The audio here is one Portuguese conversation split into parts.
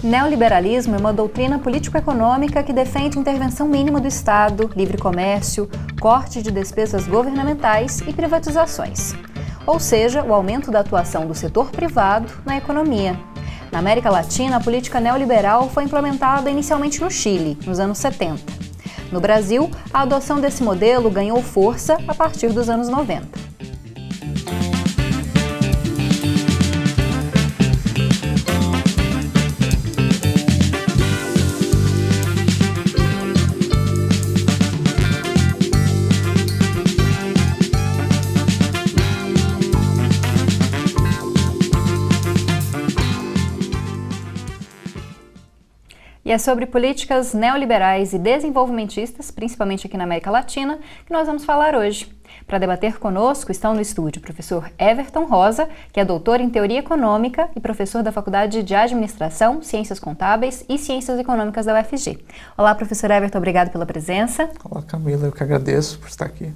Neoliberalismo é uma doutrina político-econômica que defende intervenção mínima do Estado, livre comércio, corte de despesas governamentais e privatizações. Ou seja, o aumento da atuação do setor privado na economia. Na América Latina, a política neoliberal foi implementada inicialmente no Chile, nos anos 70. No Brasil, a adoção desse modelo ganhou força a partir dos anos 90. E é sobre políticas neoliberais e desenvolvimentistas, principalmente aqui na América Latina, que nós vamos falar hoje. Para debater conosco estão no estúdio o professor Everton Rosa, que é doutor em Teoria Econômica e professor da Faculdade de Administração, Ciências Contábeis e Ciências Econômicas da UFG. Olá, professor Everton, obrigado pela presença. Olá, Camila, eu que agradeço por estar aqui.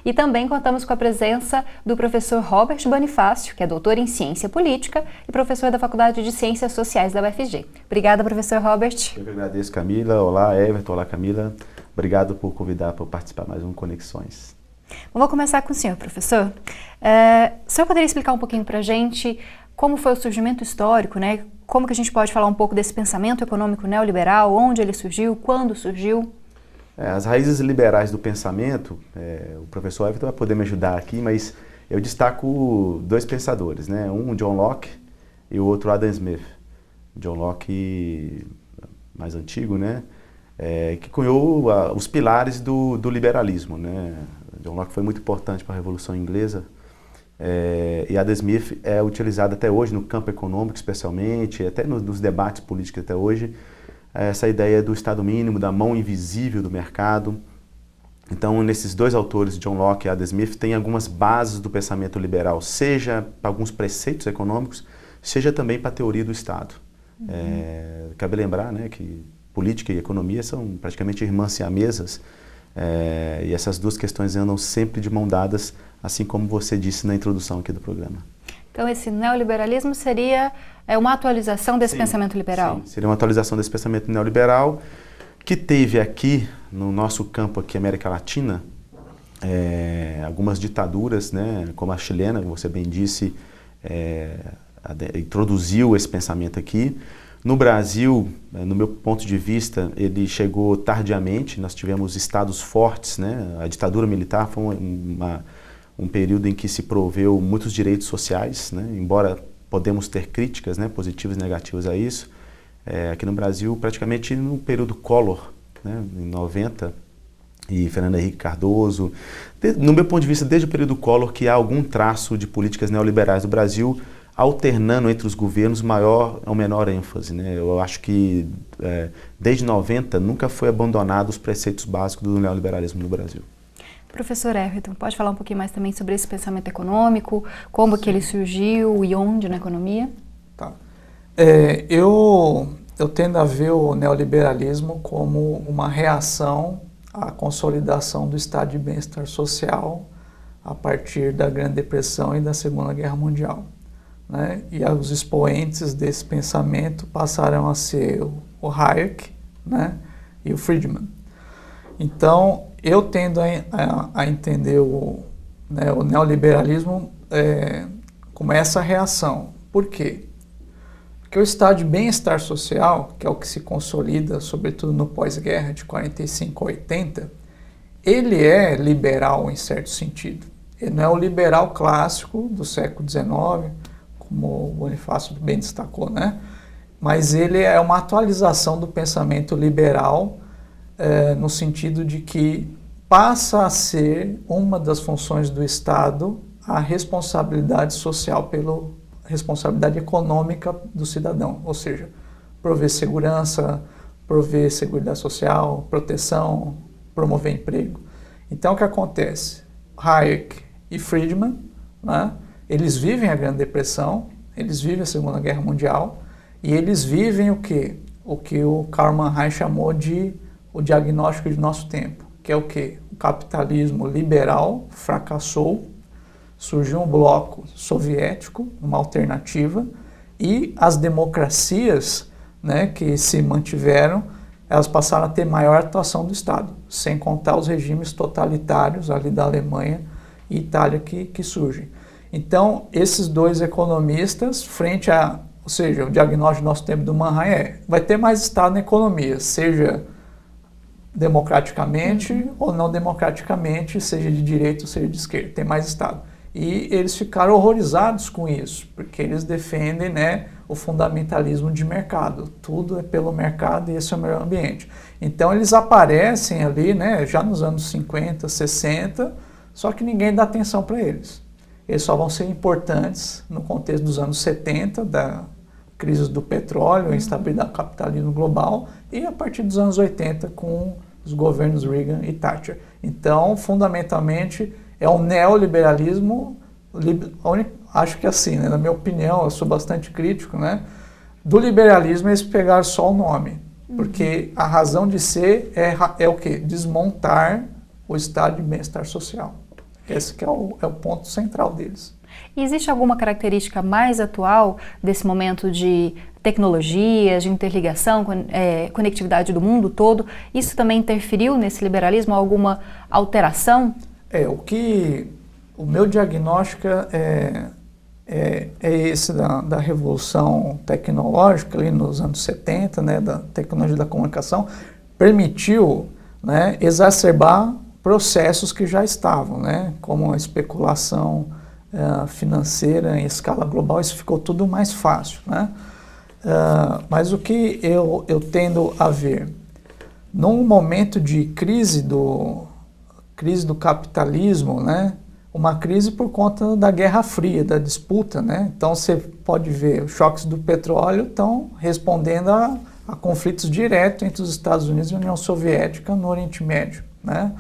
E também contamos com a presença do professor Robert Bonifácio, que é doutor em Ciência Política e professor da Faculdade de Ciências Sociais da UFG. Obrigada, professor Robert. Eu que agradeço, Camila. Olá, Everton. Olá, Camila. Obrigado por convidar para participar mais um Conexões. Vou começar com o senhor, professor. O senhor poderia explicar um pouquinho para a gente como foi o surgimento histórico, né? Como que a gente pode falar um pouco desse pensamento econômico neoliberal, onde ele surgiu, quando surgiu? As raízes liberais do pensamento, o professor Everton vai poder me ajudar aqui, mas eu destaco dois pensadores, né? Um, John Locke, e o outro, Adam Smith. John Locke, mais antigo, né? Que cunhou os pilares do liberalismo, né? John Locke foi muito importante para a Revolução Inglesa, e Adam Smith é utilizado até hoje no campo econômico, especialmente, até nos debates políticos até hoje, essa ideia do Estado mínimo, da mão invisível do mercado. Então, nesses dois autores, John Locke e Adam Smith, tem algumas bases do pensamento liberal, seja para alguns preceitos econômicos, seja também para a teoria do Estado. Cabe lembrar, né, que política e economia são praticamente irmãs siamesas, e essas duas questões andam sempre de mão dadas, assim como você disse na introdução aqui do programa. Então, esse neoliberalismo seria uma atualização desse pensamento liberal? Sim, seria uma atualização desse pensamento neoliberal que teve aqui, no nosso campo aqui, América Latina, algumas ditaduras, né, como a chilena, como você bem disse, introduziu esse pensamento aqui. No Brasil, no meu ponto de vista, ele chegou tardiamente, nós tivemos estados fortes, né, a ditadura militar foi um período em que se proveu muitos direitos sociais, né? Embora podemos ter críticas, né, positivas e negativas a isso. Aqui no Brasil, praticamente no período Collor, né, em 90, e Fernando Henrique Cardoso. No meu ponto de vista, desde o período Collor, que há algum traço de políticas neoliberais do Brasil, alternando entre os governos maior ou menor ênfase, né? Eu acho que desde 90 nunca foi abandonado os preceitos básicos do neoliberalismo no Brasil. Professor Everton, pode falar um pouquinho mais também sobre esse pensamento econômico, como que ele surgiu e onde na economia? Tá. Eu tendo a ver o neoliberalismo como uma reação à consolidação do estado de bem-estar social a partir da Grande Depressão e da Segunda Guerra Mundial, né? E os expoentes desse pensamento passaram a ser o Hayek, né, e o Friedman. Então, eu tendo a entender o neoliberalismo como essa reação. Por quê? Porque o estado de bem-estar social, que é o que se consolida, sobretudo no pós-guerra de 45 a 80, ele é liberal em certo sentido. Ele não é o liberal clássico do século XIX, como o Bonifácio bem destacou, né? Mas ele é uma atualização do pensamento liberal, no sentido de que passa a ser uma das funções do Estado a responsabilidade social responsabilidade econômica do cidadão, ou seja, prover segurança, prover seguridade social, proteção, promover emprego. Então, o que acontece? Hayek e Friedman, né, eles vivem a Grande Depressão, eles vivem a Segunda Guerra Mundial, e eles vivem o quê? O que o Karl Mannheim chamou de o diagnóstico de nosso tempo, que é o quê? O capitalismo liberal fracassou, surgiu um bloco soviético, uma alternativa, e as democracias né, que se mantiveram, elas passaram a ter maior atuação do Estado, sem contar os regimes totalitários ali da Alemanha e Itália que surgem. Então, esses dois economistas, frente a, ou seja, o diagnóstico do nosso tempo do Manheim vai ter mais Estado na economia, seja democraticamente ou não democraticamente, seja de direita ou seja de esquerda, tem mais Estado. E eles ficaram horrorizados com isso, porque eles defendem, né, o fundamentalismo de mercado. Tudo é pelo mercado e esse é o melhor ambiente. Então eles aparecem ali, né, já nos anos 50, 60, só que ninguém dá atenção para eles. Eles só vão ser importantes no contexto dos anos 70, da crise do petróleo, a instabilidade do capitalismo global, e a partir dos anos 80 com os governos Reagan e Thatcher. Então, fundamentalmente, é um neoliberalismo, acho que assim, né, na minha opinião, eu sou bastante crítico, né, do liberalismo eles pegaram só o nome, porque a razão de ser é o quê? Desmontar o estado de bem-estar social. Esse que é o ponto central deles. E existe alguma característica mais atual desse momento de tecnologias, de interligação, conectividade do mundo todo? Isso também interferiu nesse liberalismo? Alguma alteração? O meu diagnóstico é esse da revolução tecnológica ali nos anos 70, né, da tecnologia da comunicação, permitiu, né, exacerbar processos que já estavam, né, como a especulação financeira em escala global, isso ficou tudo mais fácil, né? Mas o que eu tendo a ver, num momento de crise do capitalismo, né, uma crise por conta da Guerra Fria, da disputa, né? Então você pode ver, os choques do petróleo estão respondendo a conflitos diretos entre os Estados Unidos e a União Soviética no Oriente Médio, né?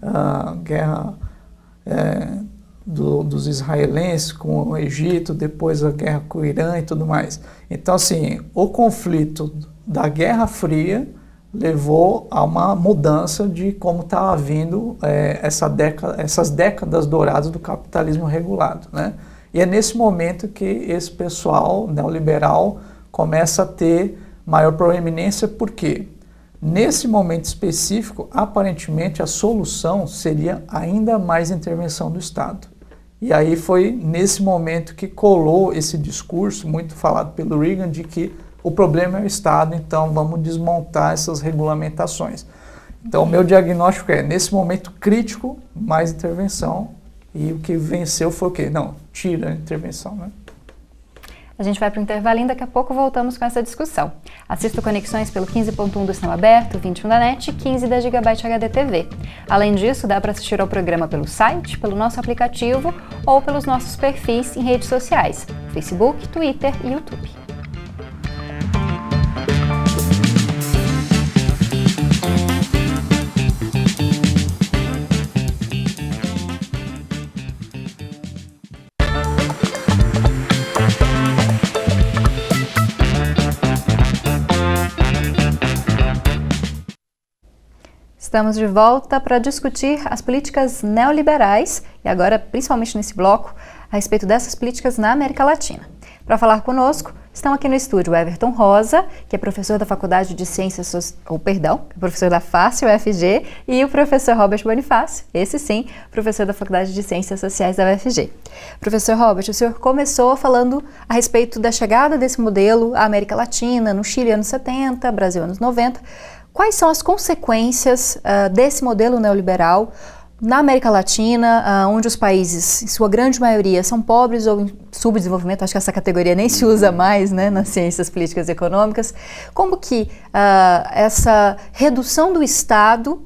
A guerra dos israelenses com o Egito, depois a guerra com o Irã e tudo mais. Então, assim, o conflito da Guerra Fria levou a uma mudança de como estava vindo essas décadas douradas do capitalismo regulado, né? E é nesse momento que esse pessoal neoliberal começa a ter maior proeminência, porque nesse momento específico, aparentemente, a solução seria ainda mais intervenção do Estado. E aí foi nesse momento que colou esse discurso, muito falado pelo Reagan, de que o problema é o Estado, então vamos desmontar essas regulamentações. Então, o meu diagnóstico nesse momento crítico, mais intervenção, e o que venceu foi o quê? Não, tira a intervenção, né? A gente vai para o intervalinho, daqui a pouco voltamos com essa discussão. Assista Conexões pelo 15.1 do Sinal Aberto, 21 da NET e 15 da Gigabyte HD TV. Além disso, dá para assistir ao programa pelo site, pelo nosso aplicativo ou pelos nossos perfis em redes sociais, Facebook, Twitter e YouTube. Estamos de volta para discutir as políticas neoliberais e agora, principalmente nesse bloco, a respeito dessas políticas na América Latina. Para falar conosco, estão aqui no estúdio o Everton Rosa, que é professor da Faculdade de Ciências, professor da FACE, UFG, e o professor Robert Bonifácio, esse sim, professor da Faculdade de Ciências Sociais da UFG. Professor Robert, o senhor começou falando a respeito da chegada desse modelo à América Latina, no Chile anos 70, Brasil anos 90. Quais são as consequências desse modelo neoliberal na América Latina, onde os países, em sua grande maioria, são pobres ou em subdesenvolvimento? Acho que essa categoria nem se usa mais, né, nas ciências políticas e econômicas. Como que essa redução do Estado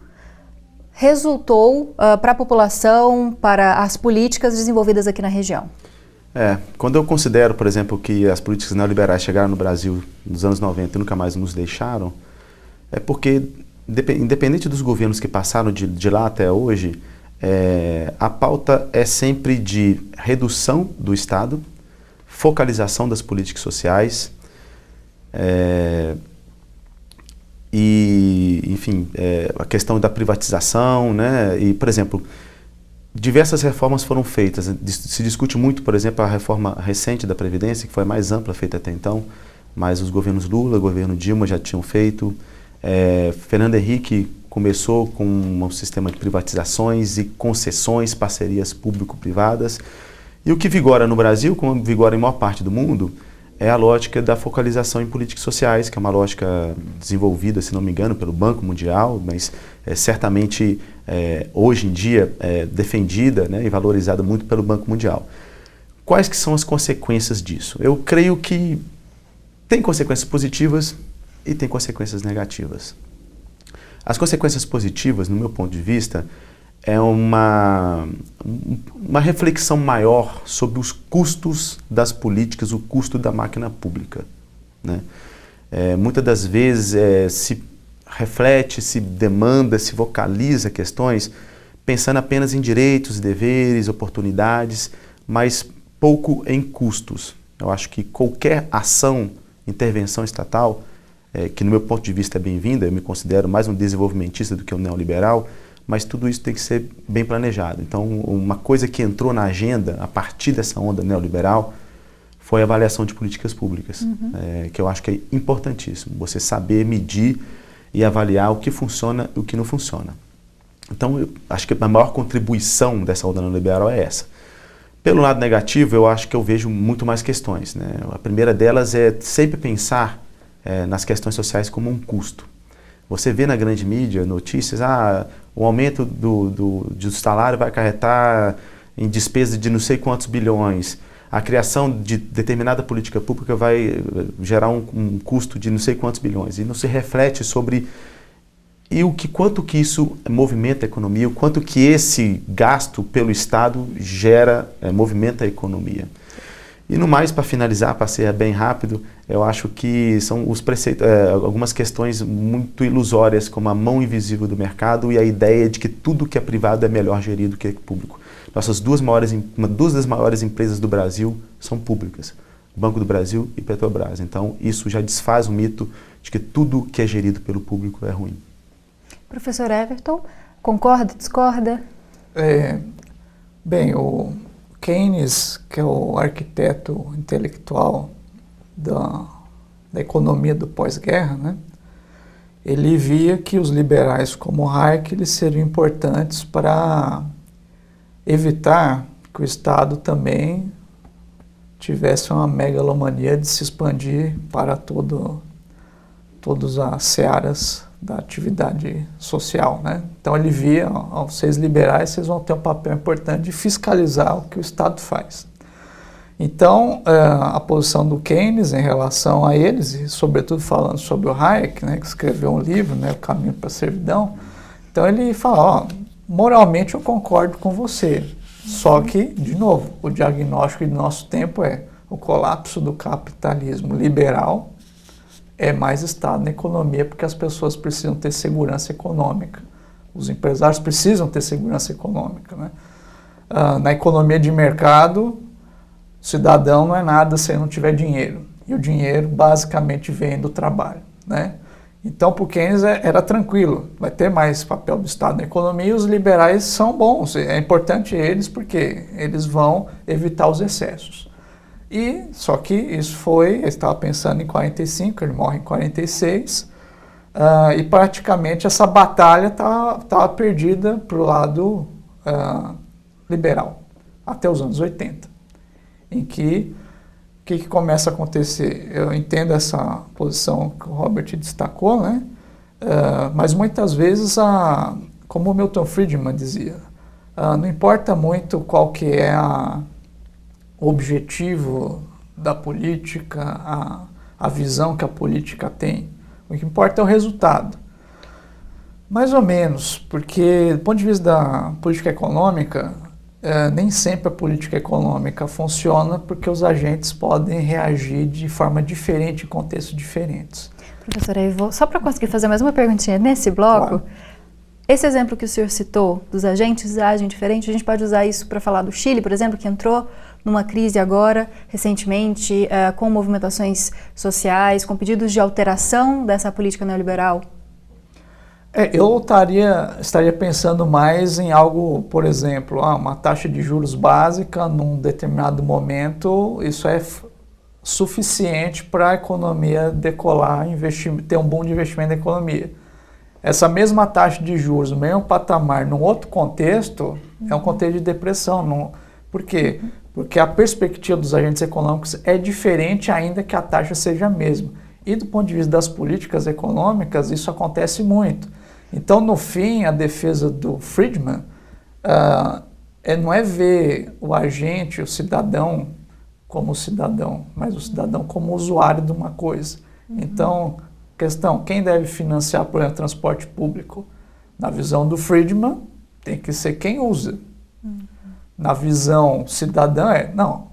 resultou para a população, para as políticas desenvolvidas aqui na região? Quando eu considero, por exemplo, que as políticas neoliberais chegaram no Brasil nos anos 90 e nunca mais nos deixaram, é porque, independente dos governos que passaram de lá até hoje, a pauta é sempre de redução do Estado, focalização das políticas sociais, a questão da privatização, né? E, por exemplo, diversas reformas foram feitas. Se discute muito, por exemplo, a reforma recente da Previdência, que foi a mais ampla feita até então, mas os governos Lula, governo Dilma já tinham feito. Fernando Henrique começou com um sistema de privatizações e concessões, parcerias público-privadas. E o que vigora no Brasil, como vigora em maior parte do mundo, é a lógica da focalização em políticas sociais, que é uma lógica desenvolvida, se não me engano, pelo Banco Mundial, mas certamente hoje em dia defendida, né, e valorizada muito pelo Banco Mundial. Quais que são as consequências disso? Eu creio que tem consequências positivas e tem consequências negativas. As consequências positivas, no meu ponto de vista, é uma reflexão maior sobre os custos das políticas, o custo da máquina pública, né? Muitas das vezes se reflete, se demanda, se vocaliza questões pensando apenas em direitos, deveres, oportunidades, mas pouco em custos. Eu acho que qualquer ação, intervenção estatal, que no meu ponto de vista é bem-vinda, eu me considero mais um desenvolvimentista do que um neoliberal, mas tudo isso tem que ser bem planejado. Então, uma coisa que entrou na agenda a partir dessa onda neoliberal foi a avaliação de políticas públicas, que eu acho que é importantíssimo, você saber medir e avaliar o que funciona e o que não funciona. Então, eu acho que a maior contribuição dessa onda neoliberal é essa. Pelo lado negativo, eu acho que eu vejo muito mais questões, né? A primeira delas é sempre pensar nas questões sociais como um custo. Você vê na grande mídia notícias, o aumento do salário vai acarretar em despesas de não sei quantos bilhões, a criação de determinada política pública vai gerar um custo de não sei quantos bilhões, e não se reflete sobre quanto que isso movimenta a economia, o quanto que esse gasto pelo Estado movimenta a economia. E no mais, para finalizar, para ser bem rápido, eu acho que são os preceitos, algumas questões muito ilusórias, como a mão invisível do mercado e a ideia de que tudo que é privado é melhor gerido que público. Nossas duas das maiores empresas do Brasil são públicas, Banco do Brasil e Petrobras. Então, isso já desfaz o mito de que tudo que é gerido pelo público é ruim. Professor Everton, concorda, discorda? Bem, o Keynes, que é o arquiteto intelectual da economia do pós-guerra, né? Ele via que os liberais como Hayek eles seriam importantes para evitar que o Estado também tivesse uma megalomania de se expandir para todas as searas da atividade social, né? Então ele via, vocês liberais, vocês vão ter um papel importante de fiscalizar o que o Estado faz. Então, a posição do Keynes em relação a eles, e sobretudo falando sobre o Hayek, né, que escreveu um livro, né, O Caminho para a Servidão, então ele fala, moralmente eu concordo com você, só que, de novo, o diagnóstico do nosso tempo é o colapso do capitalismo liberal, é mais Estado na economia, porque as pessoas precisam ter segurança econômica. Os empresários precisam ter segurança econômica, né? Na economia de mercado, o cidadão não é nada se ele não tiver dinheiro. E o dinheiro basicamente vem do trabalho, né? Então, para o Keynes era tranquilo, vai ter mais papel do Estado na economia e os liberais são bons. É importante eles porque eles vão evitar os excessos. Só que isso ele estava pensando em 45, ele morre em 46, e praticamente essa batalha estava perdida para o lado liberal, até os anos 80, em que o que começa a acontecer? Eu entendo essa posição que o Robert destacou, né? Mas muitas vezes, como o Milton Friedman dizia, não importa muito qual que é o objetivo da política, a visão que a política tem. O que importa é o resultado. Mais ou menos, porque do ponto de vista da política econômica, nem sempre a política econômica funciona porque os agentes podem reagir de forma diferente em contextos diferentes. Professora, só para conseguir fazer mais uma perguntinha nesse bloco, Claro. Esse exemplo que o senhor citou, dos agentes agem diferente, a gente pode usar isso para falar do Chile, por exemplo, que entrou numa crise agora, recentemente, com movimentações sociais, com pedidos de alteração dessa política neoliberal? Eu estaria pensando mais em algo, por exemplo, uma taxa de juros básica num determinado momento, isso é suficiente para a economia decolar, ter um boom de investimento na economia. Essa mesma taxa de juros, o mesmo patamar, num outro contexto, é um contexto de depressão. Por quê? Porque a perspectiva dos agentes econômicos é diferente, ainda que a taxa seja a mesma. E do ponto de vista das políticas econômicas, isso acontece muito. Então, no fim, a defesa do Friedman não é ver o agente, o cidadão, como cidadão, mas o cidadão como usuário de uma coisa. Então, questão, quem deve financiar, por exemplo, transporte público? Na visão do Friedman, tem que ser quem usa. Na visão cidadã não,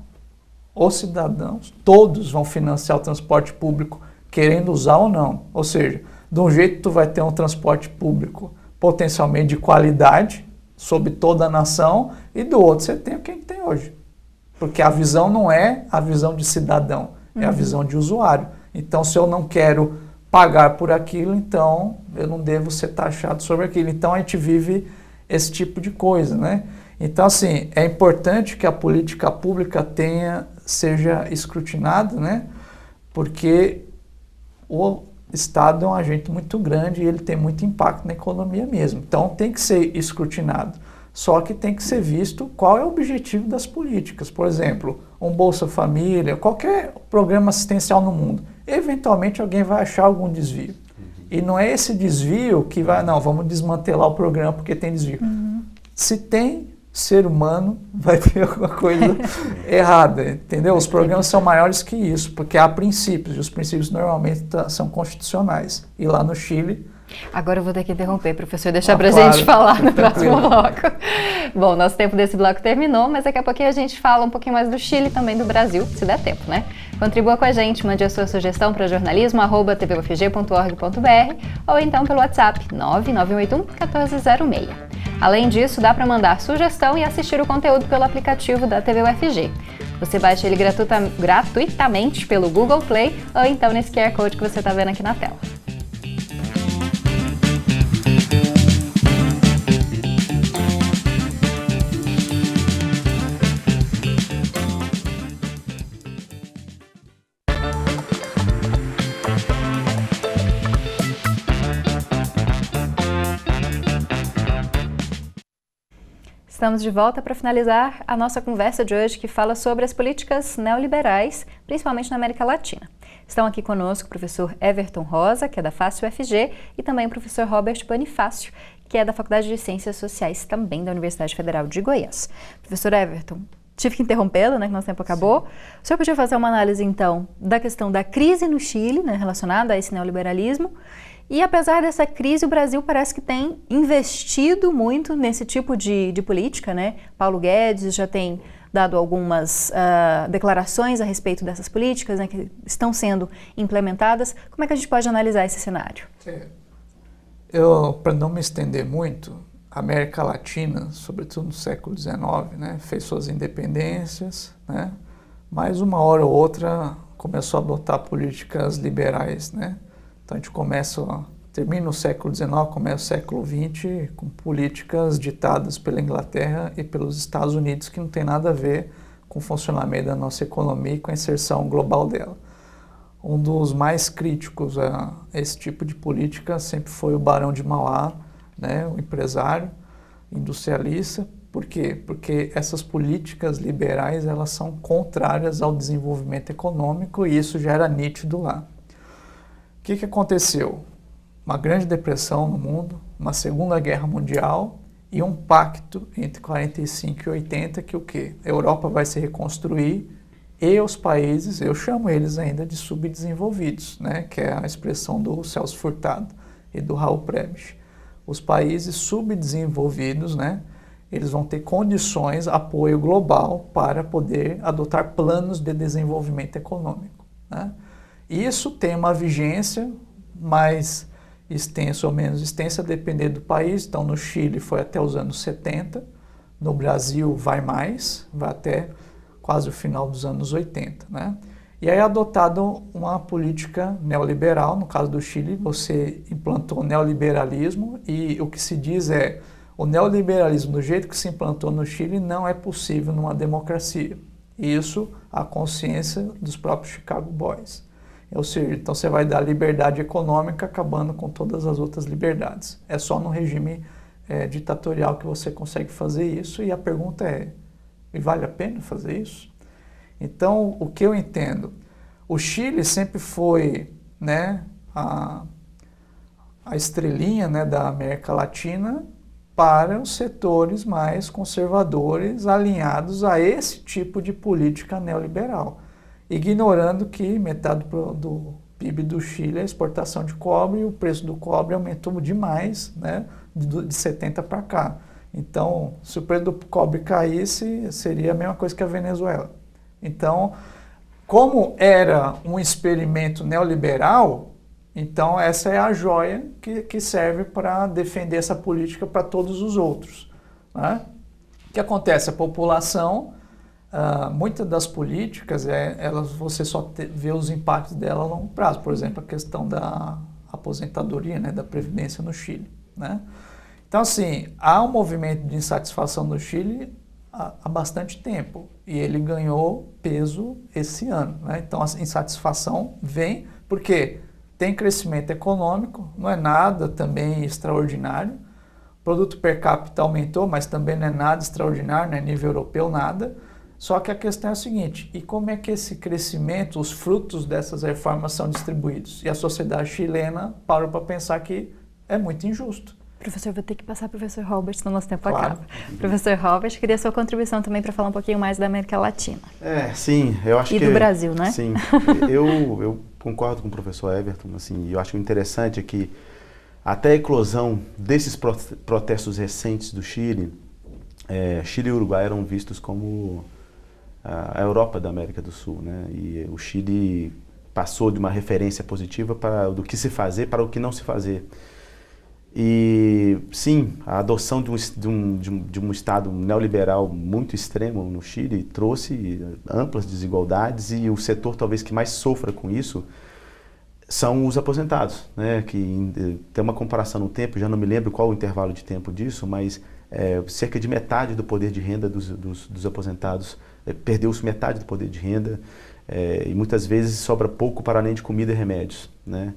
os cidadãos, todos vão financiar o transporte público, querendo usar ou não. Ou seja, de um jeito tu vai ter um transporte público potencialmente de qualidade, sobre toda a nação, e do outro você tem o que tem hoje. Porque a visão não é a visão de cidadão, é a visão de usuário. Então, se eu não quero pagar por aquilo, então eu não devo ser taxado sobre aquilo. Então, a gente vive esse tipo de coisa, né? Então, assim, é importante que a política pública seja escrutinada, né? Porque o Estado é um agente muito grande e ele tem muito impacto na economia mesmo. Então, tem que ser escrutinado. Só que tem que ser visto qual é o objetivo das políticas. Por exemplo, um Bolsa Família, qualquer programa assistencial no mundo. Eventualmente, alguém vai achar algum desvio. E não é esse desvio que vai, não, vamos desmantelar o programa porque tem desvio. Se tem ser humano, vai ter alguma coisa errada, entendeu? Os programas são maiores que isso, porque há princípios, e os princípios normalmente são constitucionais. E lá no Chile... Agora eu vou ter que interromper, professor, deixar para a gente falar no próximo bloco. Bom, nosso tempo desse bloco terminou, mas daqui a pouquinho a gente fala um pouquinho mais do Chile e também do Brasil, se der tempo, né? Contribua com a gente, mande a sua sugestão para jornalismo@tvufg.org.br ou então pelo WhatsApp 99181-1406. Além disso, dá para mandar sugestão e assistir o conteúdo pelo aplicativo da TV UFG. Você baixa ele gratuitamente pelo Google Play ou então nesse QR Code que você está vendo aqui na tela. Estamos de volta para finalizar a nossa conversa de hoje, que fala sobre as políticas neoliberais, principalmente na América Latina. Estão aqui conosco o professor Everton Rosa, que é da FACE UFG, e também o professor Robert Bonifácio, que é da Faculdade de Ciências Sociais, também da Universidade Federal de Goiás. Professor Everton, tive que interrompê-lo, né, que nosso tempo acabou. Sim. O senhor podia fazer uma análise, então, da questão da crise no Chile, né, relacionada a esse neoliberalismo. E apesar dessa crise, o Brasil parece que tem investido muito nesse tipo de política, né? Paulo Guedes já tem dado algumas declarações a respeito dessas políticas, né, que estão sendo implementadas. Como é que a gente pode analisar esse cenário? Para não me estender muito, a América Latina, sobretudo no século XIX, né, fez suas independências, né, mas uma hora ou outra começou a adotar políticas liberais, né? Então a gente termina o século XIX, começa o século XX com políticas ditadas pela Inglaterra e pelos Estados Unidos que não tem nada a ver com o funcionamento da nossa economia e com a inserção global dela. Um dos mais críticos a esse tipo de política sempre foi o Barão de Mauá, né, o empresário industrialista. Por quê? Porque essas políticas liberais elas são contrárias ao desenvolvimento econômico e isso já era nítido lá. O que aconteceu? Uma grande depressão no mundo, uma Segunda Guerra Mundial e um pacto entre 45 e 80 que o quê? A Europa vai se reconstruir e os países, eu chamo eles ainda de subdesenvolvidos, né? Que é a expressão do Celso Furtado e do Raul Prebisch. Os países subdesenvolvidos, né? Eles vão ter condições, apoio global para poder adotar planos de desenvolvimento econômico, né? Isso tem uma vigência mais extensa ou menos extensa, dependendo do país. Então, no Chile foi até os anos 70, no Brasil vai mais, vai até quase o final dos anos 80, né? E aí é adotado uma política neoliberal, no caso do Chile, você implantou o neoliberalismo e o que se diz é o neoliberalismo do jeito que se implantou no Chile não é possível numa democracia. E isso a consciência dos próprios Chicago Boys. Ou seja, então você vai dar liberdade econômica acabando com todas as outras liberdades. É só no regime ditatorial que você consegue fazer isso, e a pergunta é, e vale a pena fazer isso? Então, o que eu entendo? O Chile sempre foi, né, a estrelinha, né, da América Latina para os setores mais conservadores alinhados a esse tipo de política neoliberal, ignorando que metade do PIB do Chile é exportação de cobre, e o preço do cobre aumentou demais, né, de 70 para cá. Então, se o preço do cobre caísse, seria a mesma coisa que a Venezuela. Então, como era um experimento neoliberal, então essa é a joia que serve para defender essa política para todos os outros, né? O que acontece? A população, muitas das políticas, você só vê os impactos dela a longo prazo. Por exemplo, a questão da aposentadoria, né, da Previdência no Chile, né? Então, assim, há um movimento de insatisfação no Chile há bastante tempo, e ele ganhou peso esse ano, né? Então, a insatisfação vem porque tem crescimento econômico, não é nada também extraordinário. O produto per capita aumentou, mas também não é nada extraordinário, não é nível europeu, nada. Só que a questão é a seguinte, e como é que esse crescimento, os frutos dessas reformas são distribuídos? E a sociedade chilena parou para pensar que é muito injusto. Professor, vou ter que passar para o professor Robert, senão nosso tempo Claro. acaba. Professor Robert, queria sua contribuição também para falar um pouquinho mais da América Latina. Sim, eu acho que... E do Brasil, né? Sim, eu concordo com o professor Everton, assim, eu acho interessante é que até a eclosão desses protestos recentes do Chile, Chile e Uruguai eram vistos como a Europa da América do Sul, né? E o Chile passou de uma referência positiva do que se fazer para o que não se fazer. E sim, a adoção de um Estado neoliberal muito extremo no Chile trouxe amplas desigualdades, e o setor talvez que mais sofra com isso são os aposentados, né? Que tem uma comparação no tempo, já não me lembro qual o intervalo de tempo disso, mas cerca de metade do poder de renda dos aposentados, perdeu-se metade do poder de renda, e muitas vezes sobra pouco para além de comida e remédios, né?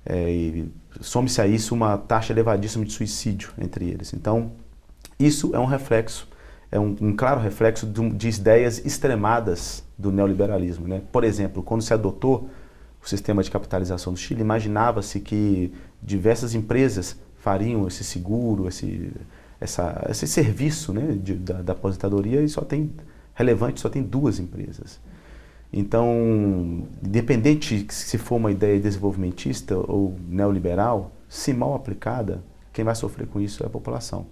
E some-se a isso uma taxa elevadíssima de suicídio entre eles. Então, isso é um reflexo, um claro reflexo de ideias extremadas do neoliberalismo, né? Por exemplo, quando se adotou o sistema de capitalização do Chile, imaginava-se que diversas empresas fariam esse seguro, esse serviço, né, da aposentadoria, e só tem 2 empresas. Então, independente se for uma ideia desenvolvimentista ou neoliberal, se mal aplicada, quem vai sofrer com isso é a população.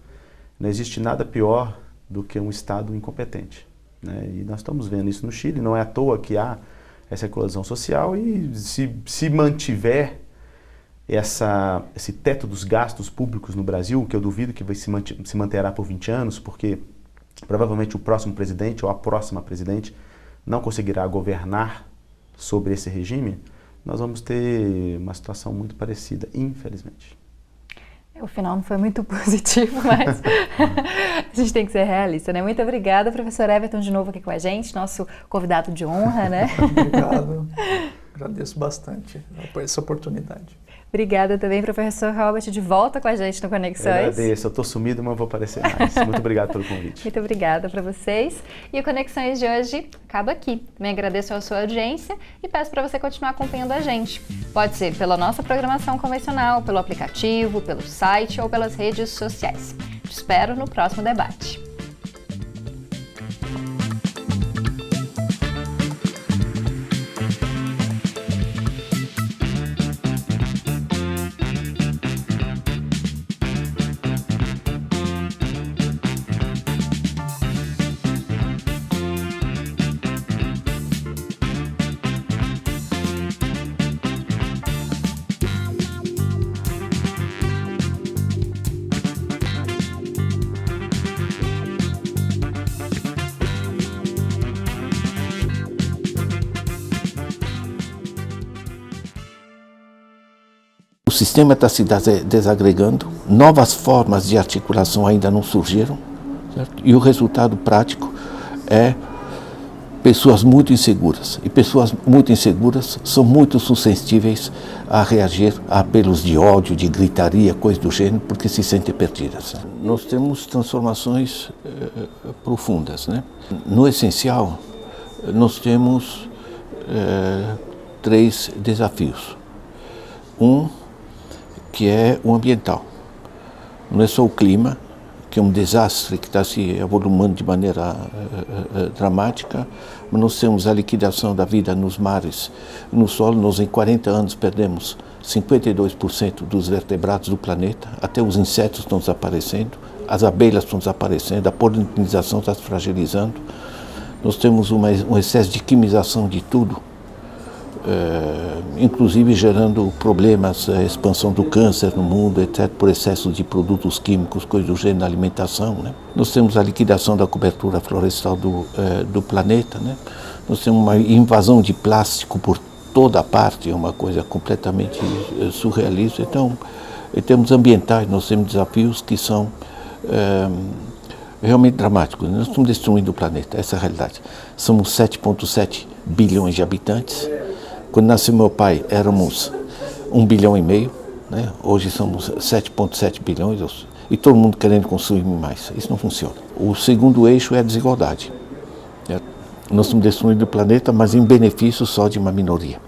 Não existe nada pior do que um Estado incompetente, né? E nós estamos vendo isso no Chile, não é à toa que há essa eclosão social, e se mantiver esse teto dos gastos públicos no Brasil, que eu duvido que se manterá por 20 anos, porque provavelmente o próximo presidente ou a próxima presidente não conseguirá governar sobre esse regime, nós vamos ter uma situação muito parecida, infelizmente. O final não foi muito positivo, mas a gente tem que ser realista, né? Muito obrigada, professor Everton, de novo aqui com a gente, nosso convidado de honra, né? Obrigado, agradeço bastante por essa oportunidade. Obrigada também, professor Robert, de volta com a gente no Conexões. Eu agradeço, eu estou sumido, mas vou aparecer mais. Muito obrigado pelo convite. Muito obrigada para vocês. E o Conexões de hoje acaba aqui. Também agradeço a sua audiência e peço para você continuar acompanhando a gente. Pode ser pela nossa programação convencional, pelo aplicativo, pelo site ou pelas redes sociais. Te espero no próximo debate. O sistema está se desagregando, novas formas de articulação ainda não surgiram, certo? E o resultado prático é pessoas muito inseguras. E pessoas muito inseguras são muito suscetíveis a reagir a apelos de ódio, de gritaria, coisa do gênero, porque se sentem perdidas. Nós temos transformações profundas, né? No essencial, nós temos 3 desafios. Um, que é o ambiental. Não é só o clima, que é um desastre que está se avolumando de maneira dramática, mas nós temos a liquidação da vida nos mares, no solo. Nós em 40 anos perdemos 52% dos vertebrados do planeta, até os insetos estão desaparecendo, as abelhas estão desaparecendo, a polinização está se fragilizando. Nós temos um excesso de quimização de tudo, inclusive gerando problemas, a expansão do câncer no mundo, etc., por excesso de produtos químicos, coisas do gênero na alimentação, né? Nós temos a liquidação da cobertura florestal do planeta, né? Nós temos uma invasão de plástico por toda a parte, é uma coisa completamente surrealista. Então, em termos ambientais, nós temos desafios que são realmente dramáticos. Nós estamos destruindo o planeta, essa é a realidade. Somos 7,7 bilhões de habitantes. Quando nasceu meu pai, éramos 1,5 bilhão, né? Hoje somos 7,7 bilhões e todo mundo querendo consumir mais. Isso não funciona. O segundo eixo é a desigualdade. Nós estamos destruindo o planeta, mas em benefício só de uma minoria.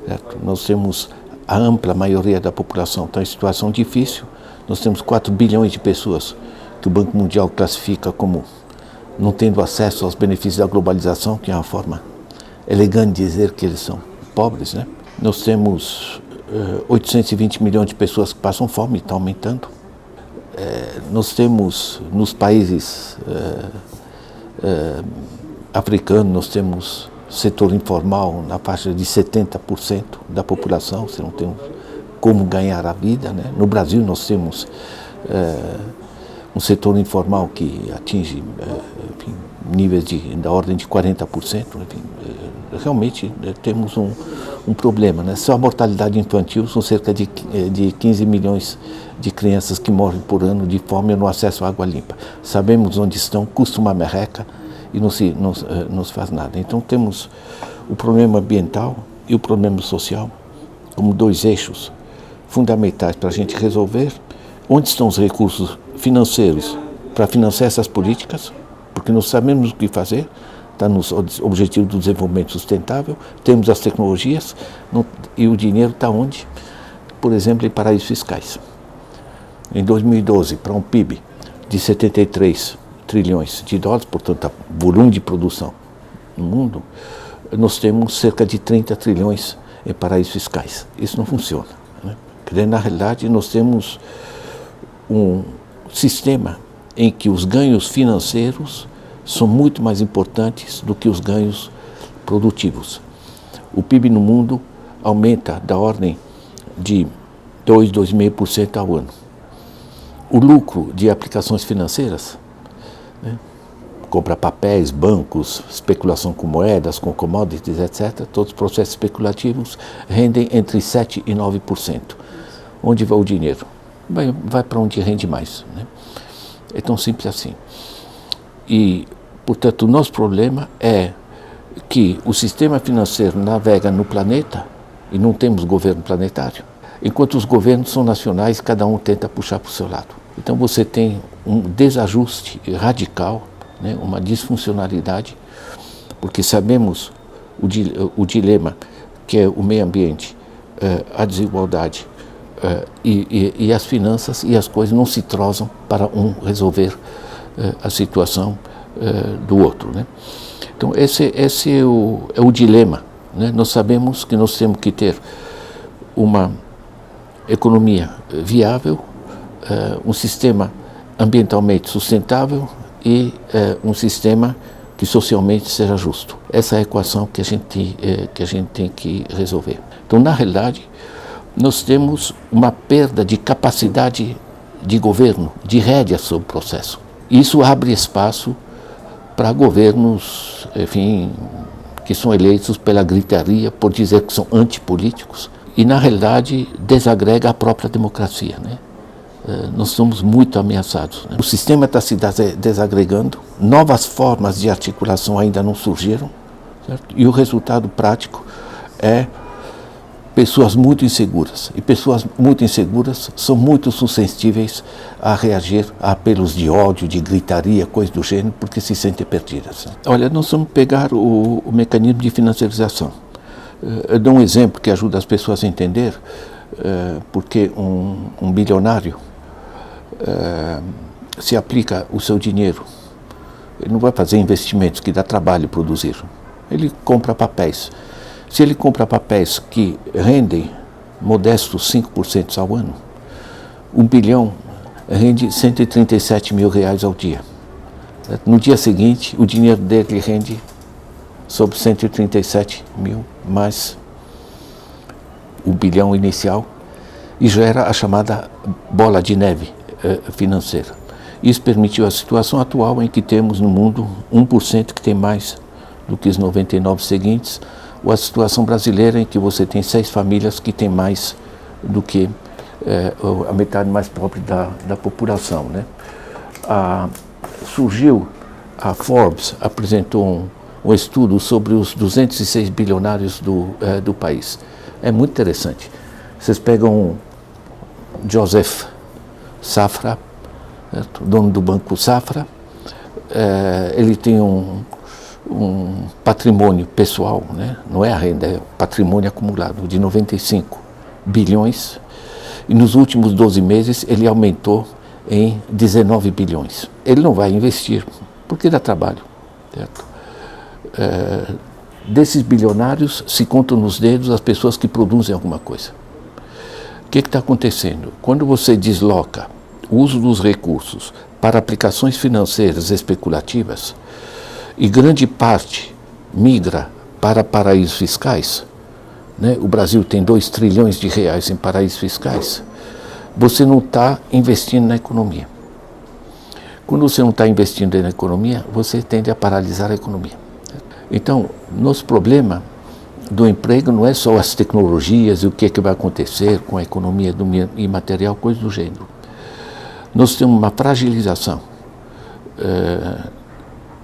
Certo? Nós temos a ampla maioria da população está em situação difícil. Nós temos 4 bilhões de pessoas que o Banco Mundial classifica como não tendo acesso aos benefícios da globalização, que é uma forma elegante de dizer que eles são pobres, né? Nós temos 820 milhões de pessoas que passam fome, está aumentando. Nós temos nos países africanos, nós temos setor informal na faixa de 70% da população, você não tem como ganhar a vida, né? No Brasil nós temos um setor informal que atinge níveis da ordem de 40%, enfim, realmente temos um problema, né? Só a mortalidade infantil são cerca de 15 milhões de crianças que morrem por ano de fome ou no acesso à água limpa. Sabemos onde estão, custa uma merreca e não se faz nada. Então temos o problema ambiental e o problema social como 2 eixos fundamentais para a gente resolver. Onde estão os recursos financeiros para financiar essas políticas? Porque nós sabemos o que fazer, está nos Objetivos do Desenvolvimento Sustentável, temos as tecnologias e o dinheiro está onde? Por exemplo, em paraísos fiscais. Em 2012, para um PIB de 73 trilhões de dólares, portanto, volume de produção no mundo, nós temos cerca de 30 trilhões em paraísos fiscais. Isso não funciona, né? Porque, na realidade, nós temos um sistema em que os ganhos financeiros são muito mais importantes do que os ganhos produtivos. O PIB no mundo aumenta da ordem de 2,5% ao ano. O lucro de aplicações financeiras, né, compra papéis, bancos, especulação com moedas, com commodities, etc., todos os processos especulativos rendem entre 7% e 9%. Onde vai o dinheiro? Vai para onde rende mais, né? É tão simples assim. E, portanto, o nosso problema é que o sistema financeiro navega no planeta e não temos governo planetário, enquanto os governos são nacionais, cada um tenta puxar para o seu lado. Então você tem um desajuste radical, né, uma disfuncionalidade, porque sabemos o dilema que é o meio ambiente, a desigualdade, e as finanças e as coisas não se trozam para um resolver a situação do outro, né? Então esse é o dilema, né? Nós sabemos que nós temos que ter uma economia viável, um sistema ambientalmente sustentável e um sistema que socialmente seja justo. Essa é a equação que a gente tem que resolver. Então, na realidade, nós temos uma perda de capacidade de governo, de rédea sobre o processo. Isso abre espaço para governos, enfim, que são eleitos pela gritaria, por dizer que são antipolíticos, e na realidade desagrega a própria democracia, né? Nós somos muito ameaçados, né? O sistema está se desagregando, novas formas de articulação ainda não surgiram, certo? E o resultado prático é pessoas muito inseguras. E pessoas muito inseguras são muito suscetíveis a reagir a apelos de ódio, de gritaria, coisa do gênero, porque se sentem perdidas. Olha, nós vamos pegar o mecanismo de financiarização. Eu dou um exemplo que ajuda as pessoas a entender, porque um bilionário se aplica o seu dinheiro. Ele não vai fazer investimentos que dá trabalho produzir. Ele compra papéis. Se ele compra papéis que rendem modestos 5% ao ano, 1 bilhão rende 137 mil reais ao dia. No dia seguinte, o dinheiro dele rende sobre 137 mil, mais o bilhão inicial, e gera a chamada bola de neve financeira. Isso permitiu a situação atual em que temos no mundo 1% que tem mais do que os 99 seguintes, ou a situação brasileira em que você tem 6 famílias que têm mais do que a metade mais pobre da população, né? Surgiu, a Forbes apresentou um estudo sobre os 206 bilionários do país. É muito interessante. Vocês pegam Joseph Safra, certo? Dono do Banco Safra, ele tem um patrimônio pessoal, né? Não é a renda, é patrimônio acumulado de 95 bilhões, e nos últimos 12 meses ele aumentou em 19 bilhões. Ele não vai investir, porque dá trabalho, certo? Desses bilionários se contam nos dedos as pessoas que produzem alguma coisa. O que está acontecendo? Quando você desloca o uso dos recursos para aplicações financeiras especulativas, e grande parte migra para paraísos fiscais, né? O Brasil tem 2 trilhões de reais em paraísos fiscais, você não está investindo na economia. Quando você não está investindo na economia, você tende a paralisar a economia. Então, nosso problema do emprego não é só as tecnologias e o que vai acontecer com a economia do imaterial, coisa do gênero. Nós temos uma fragilização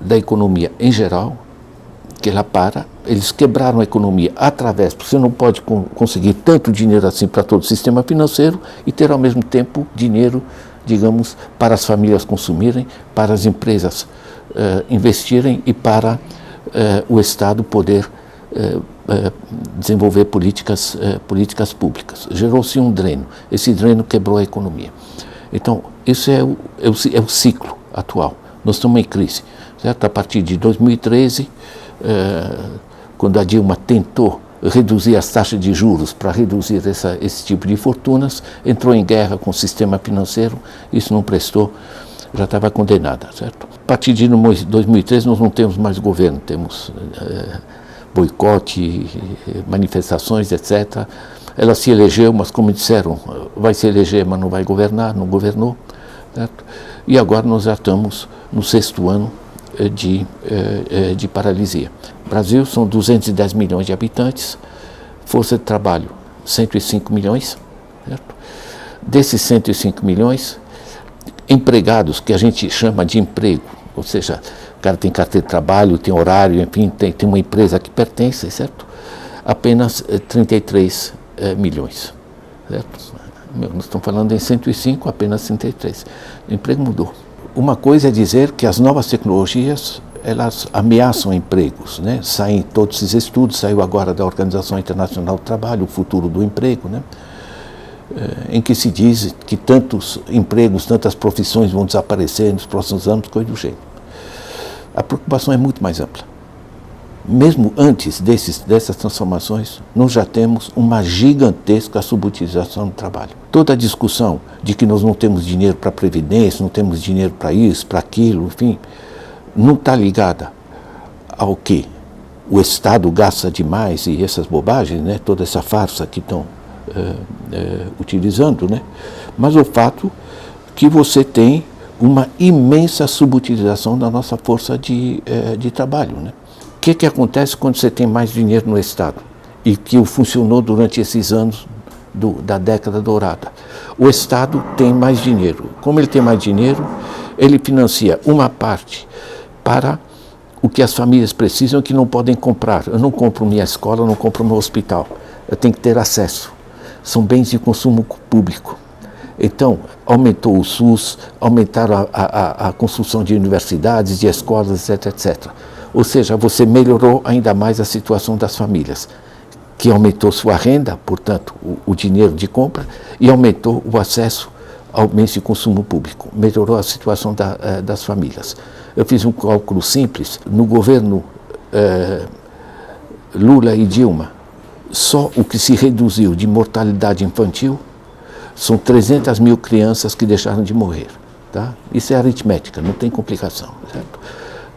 da economia em geral, que ela eles quebraram a economia através, porque você não pode conseguir tanto dinheiro assim para todo o sistema financeiro e ter ao mesmo tempo dinheiro, digamos, para as famílias consumirem, para as empresas investirem e para o Estado poder desenvolver políticas públicas. Gerou-se um dreno, esse dreno quebrou a economia. Então, isso é o ciclo atual. Nós estamos em crise. Certo? A partir de 2013, quando a Dilma tentou reduzir as taxas de juros para reduzir esse tipo de fortunas, entrou em guerra com o sistema financeiro, isso não prestou, já estava condenada. Certo? A partir de 2013 nós não temos mais governo, temos boicote, manifestações, etc. Ela se elegeu, mas como disseram, vai se eleger, mas não vai governar, não governou. Certo? E agora nós já estamos no 6º ano de paralisia. Brasil são 210 milhões de habitantes, força de trabalho 105 milhões, certo? Desses 105 milhões, empregados, que a gente chama de emprego, ou seja, o cara tem carteira de trabalho, tem horário, enfim, tem uma empresa que pertence, certo? Apenas 33 milhões, certo? Nós estamos falando em 105, apenas 33. O emprego mudou. Uma coisa é dizer que as novas tecnologias, elas ameaçam empregos, né? Saem todos esses estudos, saiu agora da Organização Internacional do Trabalho, o futuro do emprego, né? Em que se diz que tantos empregos, tantas profissões vão desaparecer nos próximos anos, coisa do gênero. A preocupação é muito mais ampla. Mesmo antes dessas transformações, nós já temos uma gigantesca subutilização do trabalho. Toda a discussão de que nós não temos dinheiro para a Previdência, não temos dinheiro para isso, para aquilo, enfim, não está ligada ao que o Estado gasta demais e essas bobagens, né, toda essa farsa que estão utilizando, né, mas o fato que você tem uma imensa subutilização da nossa força de trabalho, né? O que acontece quando você tem mais dinheiro no Estado? E que funcionou durante esses anos da década dourada. O Estado tem mais dinheiro. Como ele tem mais dinheiro, ele financia uma parte para o que as famílias precisam e que não podem comprar. Eu não compro minha escola, eu não compro meu hospital. Eu tenho que ter acesso. São bens de consumo público. Então, aumentou o SUS, aumentaram a construção de universidades, de escolas, etc, etc. Ou seja, você melhorou ainda mais a situação das famílias, que aumentou sua renda, portanto, o dinheiro de compra, e aumentou o acesso ao bens de consumo público. Melhorou a situação das famílias. Eu fiz um cálculo simples. No governo Lula e Dilma, só o que se reduziu de mortalidade infantil são 300 mil crianças que deixaram de morrer. Tá? Isso é aritmética, não tem complicação. Certo?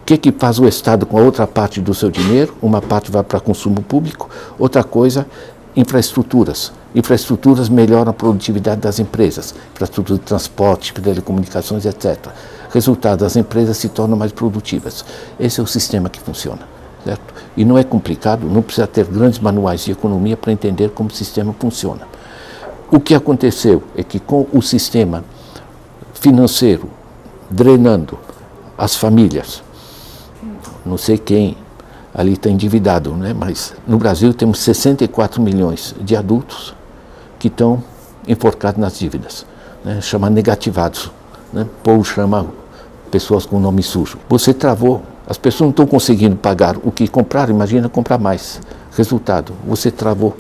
O que faz o Estado com a outra parte do seu dinheiro? Uma parte vai para consumo público, outra coisa, infraestruturas. Infraestruturas melhoram a produtividade das empresas, infraestrutura de transporte, telecomunicações, etc. Resultado, as empresas se tornam mais produtivas. Esse é o sistema que funciona. Certo? E não é complicado, não precisa ter grandes manuais de economia para entender como o sistema funciona. O que aconteceu é que com o sistema financeiro drenando as famílias, não sei quem ali está endividado, né? Mas no Brasil temos 64 milhões de adultos que estão enforcados nas dívidas, né? Chama negativados, né? Paul chama pessoas com nome sujo. Você travou, as pessoas não estão conseguindo pagar o que compraram, imagina comprar mais. Resultado, você travou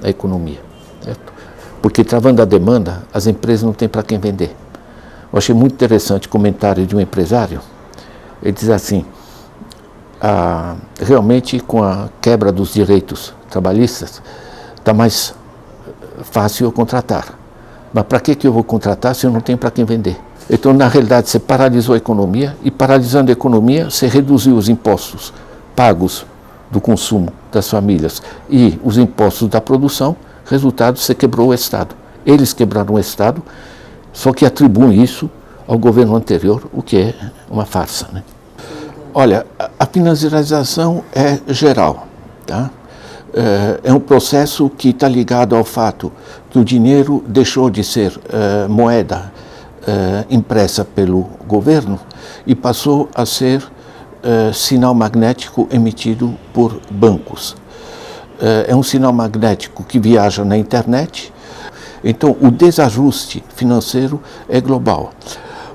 a economia, certo? Porque travando a demanda, as empresas não têm para quem vender. Eu achei muito interessante o comentário de um empresário. Ele diz assim, realmente com a quebra dos direitos trabalhistas, está mais fácil eu contratar. Mas para que eu vou contratar se eu não tenho para quem vender? Então, na realidade, você paralisou a economia e, paralisando a economia, você reduziu os impostos pagos do consumo das famílias e os impostos da produção. Resultado, você quebrou o Estado. Eles quebraram o Estado, só que atribuem isso ao governo anterior, o que é uma farsa, né? Olha, a financiarização é geral, tá? É um processo que está ligado ao fato que o dinheiro deixou de ser moeda impressa pelo governo e passou a ser sinal magnético emitido por bancos. É um sinal magnético que viaja na internet, então o desajuste financeiro é global.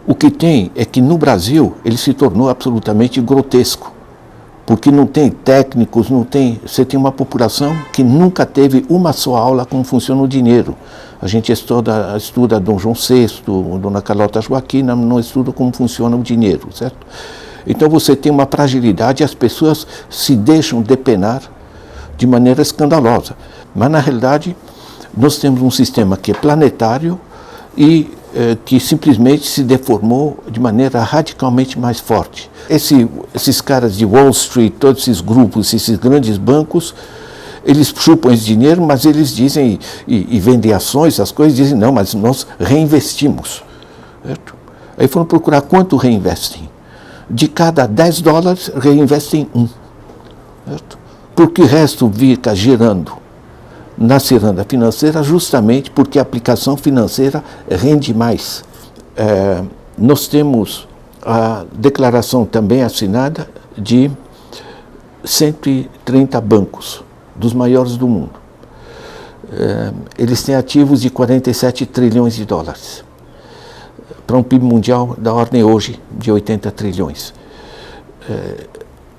O que tem é que no Brasil ele se tornou absolutamente grotesco, porque não tem técnicos, você tem uma população que nunca teve uma só aula como funciona o dinheiro. A gente estuda Dom João VI, Dona Carlota Joaquina, não estuda como funciona o dinheiro, certo? Então você tem uma fragilidade e as pessoas se deixam depenar de maneira escandalosa. Mas, na realidade, nós temos um sistema que é planetário e que simplesmente se deformou de maneira radicalmente mais forte. Esses caras de Wall Street, todos esses grupos, esses grandes bancos, eles chupam esse dinheiro, mas eles dizem, e vendem ações, as coisas, dizem, não, mas nós reinvestimos. Certo? Aí foram procurar quanto reinvestem. De cada $10, reinvestem 1. Certo? Porque o resto fica girando na ciranda financeira justamente porque a aplicação financeira rende mais. Nós temos a declaração também assinada de 130 bancos, dos maiores do mundo. Eles têm ativos de 47 trilhões de dólares, para um PIB mundial da ordem hoje de 80 trilhões.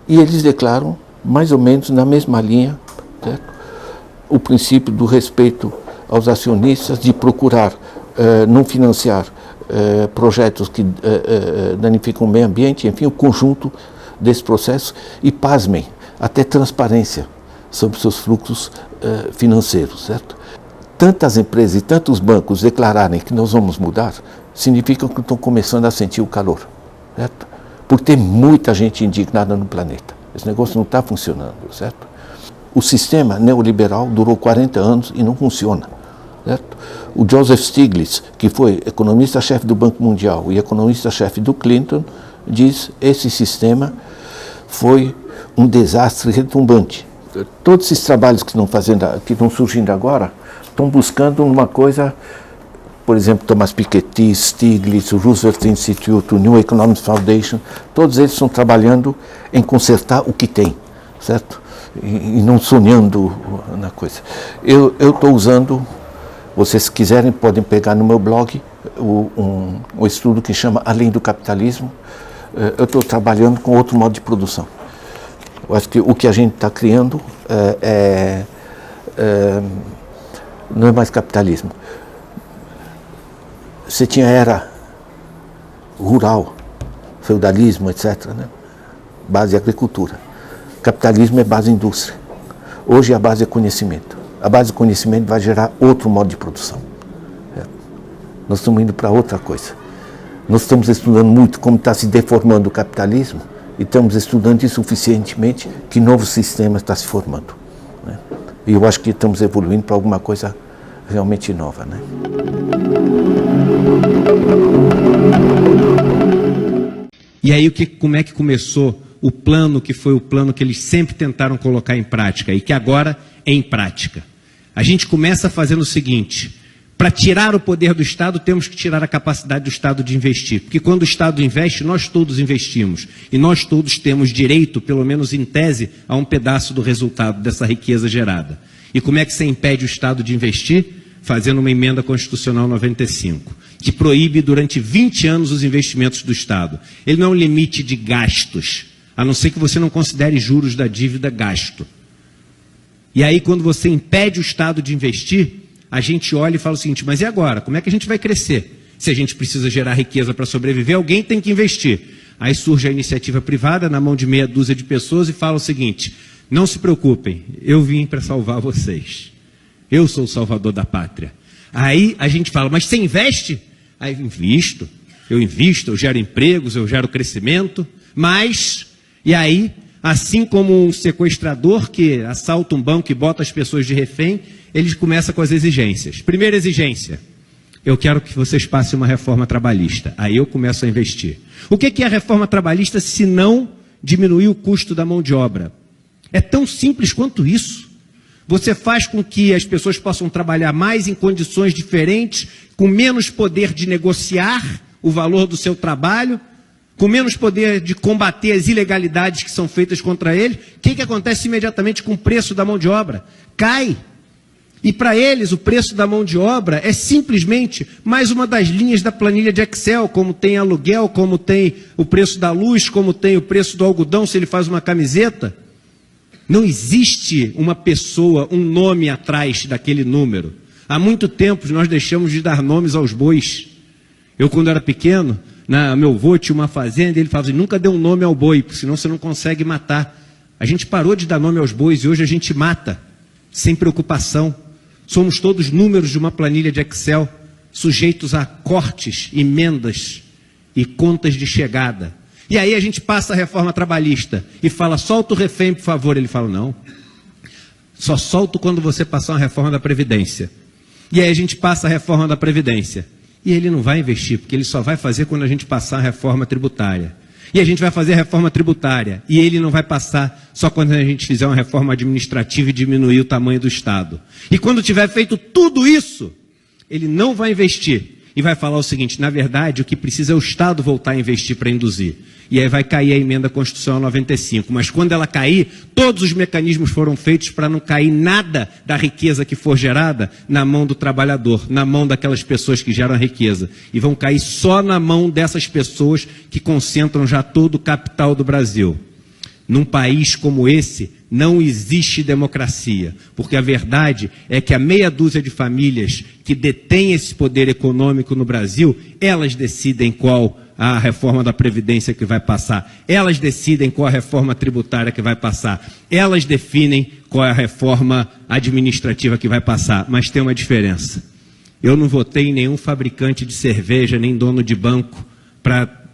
E eles declaram mais ou menos na mesma linha, certo? O princípio do respeito aos acionistas, de procurar não financiar projetos que danificam o meio ambiente, enfim, o conjunto desse processo, e pasmem, até transparência sobre seus fluxos financeiros, certo? Tantas empresas e tantos bancos declararem que nós vamos mudar, significa que estão começando a sentir o calor, certo? Porque tem muita gente indignada no planeta. Esse negócio não está funcionando, certo? O sistema neoliberal durou 40 anos e não funciona, certo? O Joseph Stiglitz, que foi economista-chefe do Banco Mundial e economista-chefe do Clinton, diz que esse sistema foi um desastre retumbante. Todos esses trabalhos que estão surgindo agora, estão buscando uma coisa por exemplo, Thomas Piketty, Stiglitz, o Roosevelt Institute, o New Economics Foundation, todos eles estão trabalhando em consertar o que tem, certo? E não sonhando na coisa. Eu estou usando, vocês quiserem podem pegar no meu blog um estudo que chama Além do Capitalismo. Eu estou trabalhando com outro modo de produção. Eu acho que o que a gente está criando não é mais capitalismo. Você tinha era rural, feudalismo, etc., né? Base agricultura. Capitalismo é base indústria. Hoje a base é conhecimento. A base de conhecimento vai gerar outro modo de produção. Nós estamos indo para outra coisa. Nós estamos estudando muito como está se deformando o capitalismo e estamos estudando insuficientemente que novo sistema está se formando, né? E eu acho que estamos evoluindo para alguma coisa realmente nova, né? E aí como é que começou o plano que foi o plano que eles sempre tentaram colocar em prática e que agora é em prática? A gente começa fazendo o seguinte: para tirar o poder do Estado, temos que tirar a capacidade do Estado de investir. Porque quando o Estado investe, nós todos investimos. E nós todos temos direito, pelo menos em tese, a um pedaço do resultado dessa riqueza gerada. E como é que você impede o Estado de investir? Fazendo uma emenda constitucional 95, que proíbe durante 20 anos os investimentos do Estado. Ele não é um limite de gastos, a não ser que você não considere juros da dívida gasto. E aí, quando você impede o Estado de investir, a gente olha e fala o seguinte: mas e agora? Como é que a gente vai crescer? Se a gente precisa gerar riqueza para sobreviver, alguém tem que investir. Aí surge a iniciativa privada na mão de meia dúzia de pessoas e fala o seguinte: não se preocupem, eu vim para salvar vocês. Eu sou o salvador da pátria. Aí a gente fala: mas você investe? Aí eu invisto, eu gero empregos, eu gero crescimento, mas... E aí, assim como um sequestrador que assalta um banco e bota as pessoas de refém, eles começam com as exigências. Primeira exigência: eu quero que vocês passem uma reforma trabalhista. Aí eu começo a investir. O que é a reforma trabalhista se não diminuir o custo da mão de obra? É tão simples quanto isso. Você faz com que as pessoas possam trabalhar mais em condições diferentes, com menos poder de negociar o valor do seu trabalho, com menos poder de combater as ilegalidades que são feitas contra ele. O que acontece imediatamente com o preço da mão de obra? Cai. E para eles o preço da mão de obra é simplesmente mais uma das linhas da planilha de Excel, como tem aluguel, como tem o preço da luz, como tem o preço do algodão se ele faz uma camiseta. Não existe uma pessoa, um nome atrás daquele número. Há muito tempo nós deixamos de dar nomes aos bois. Eu, quando era pequeno, meu avô tinha uma fazenda e ele falava assim: nunca dê um nome ao boi, porque senão você não consegue matar. A gente parou de dar nome aos bois e hoje a gente mata, sem preocupação. Somos todos números de uma planilha de Excel, sujeitos a cortes, emendas e contas de chegada. E aí a gente passa a reforma trabalhista e fala: solta o refém, por favor. Ele fala: não, só solto quando você passar uma reforma da Previdência. E aí a gente passa a reforma da Previdência. E ele não vai investir, porque ele só vai fazer quando a gente passar a reforma tributária. E a gente vai fazer a reforma tributária. E ele não vai passar só quando a gente fizer uma reforma administrativa e diminuir o tamanho do Estado. E quando tiver feito tudo isso, ele não vai investir. E vai falar o seguinte: na verdade, o que precisa é o Estado voltar a investir para induzir. E aí vai cair a emenda constitucional 95. Mas quando ela cair, todos os mecanismos foram feitos para não cair nada da riqueza que for gerada na mão do trabalhador, na mão daquelas pessoas que geram a riqueza. E vão cair só na mão dessas pessoas que concentram já todo o capital do Brasil. Num país como esse, não existe democracia, porque a verdade é que a meia dúzia de famílias que detêm esse poder econômico no Brasil, elas decidem qual a reforma da Previdência que vai passar, elas decidem qual a reforma tributária que vai passar, elas definem qual é a reforma administrativa que vai passar, mas tem uma diferença. Eu não votei em nenhum fabricante de cerveja, nem dono de banco, para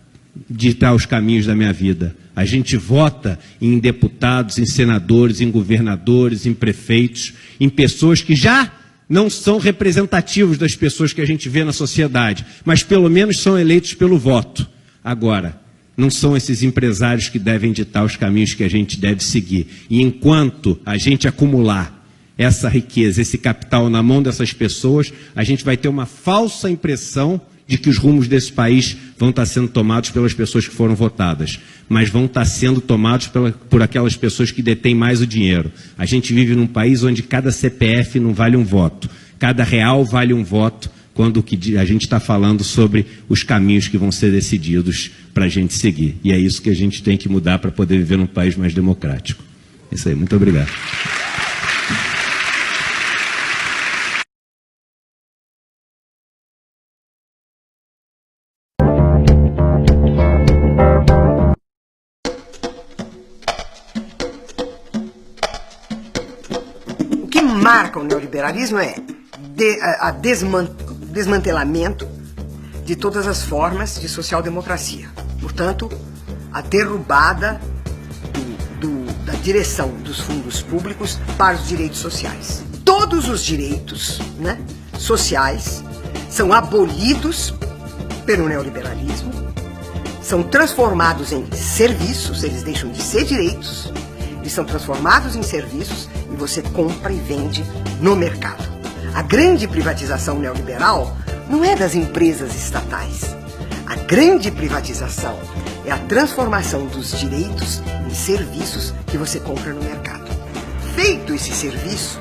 ditar os caminhos da minha vida. A gente vota em deputados, em senadores, em governadores, em prefeitos, em pessoas que já não são representativos das pessoas que a gente vê na sociedade, mas pelo menos são eleitos pelo voto. Agora, não são esses empresários que devem ditar os caminhos que a gente deve seguir. E enquanto a gente acumular essa riqueza, esse capital na mão dessas pessoas, a gente vai ter uma falsa impressão de que os rumos desse país vão estar sendo tomados pelas pessoas que foram votadas, mas vão estar sendo tomados por aquelas pessoas que detêm mais o dinheiro. A gente vive num país onde cada CPF não vale um voto, cada real vale um voto, quando a gente está falando sobre os caminhos que vão ser decididos para a gente seguir. E é isso que a gente tem que mudar para poder viver num país mais democrático. É isso aí, muito obrigado. O que marca o neoliberalismo é desmantelamento de todas as formas de social-democracia. Portanto, a derrubada da direção dos fundos públicos para os direitos sociais. Todos os direitos, né, sociais são abolidos pelo neoliberalismo, são transformados em serviços, eles deixam de ser direitos, eles são transformados em serviços e você compra e vende no mercado. A grande privatização neoliberal não é das empresas estatais. A grande privatização é a transformação dos direitos em serviços que você compra no mercado. Feito esse serviço,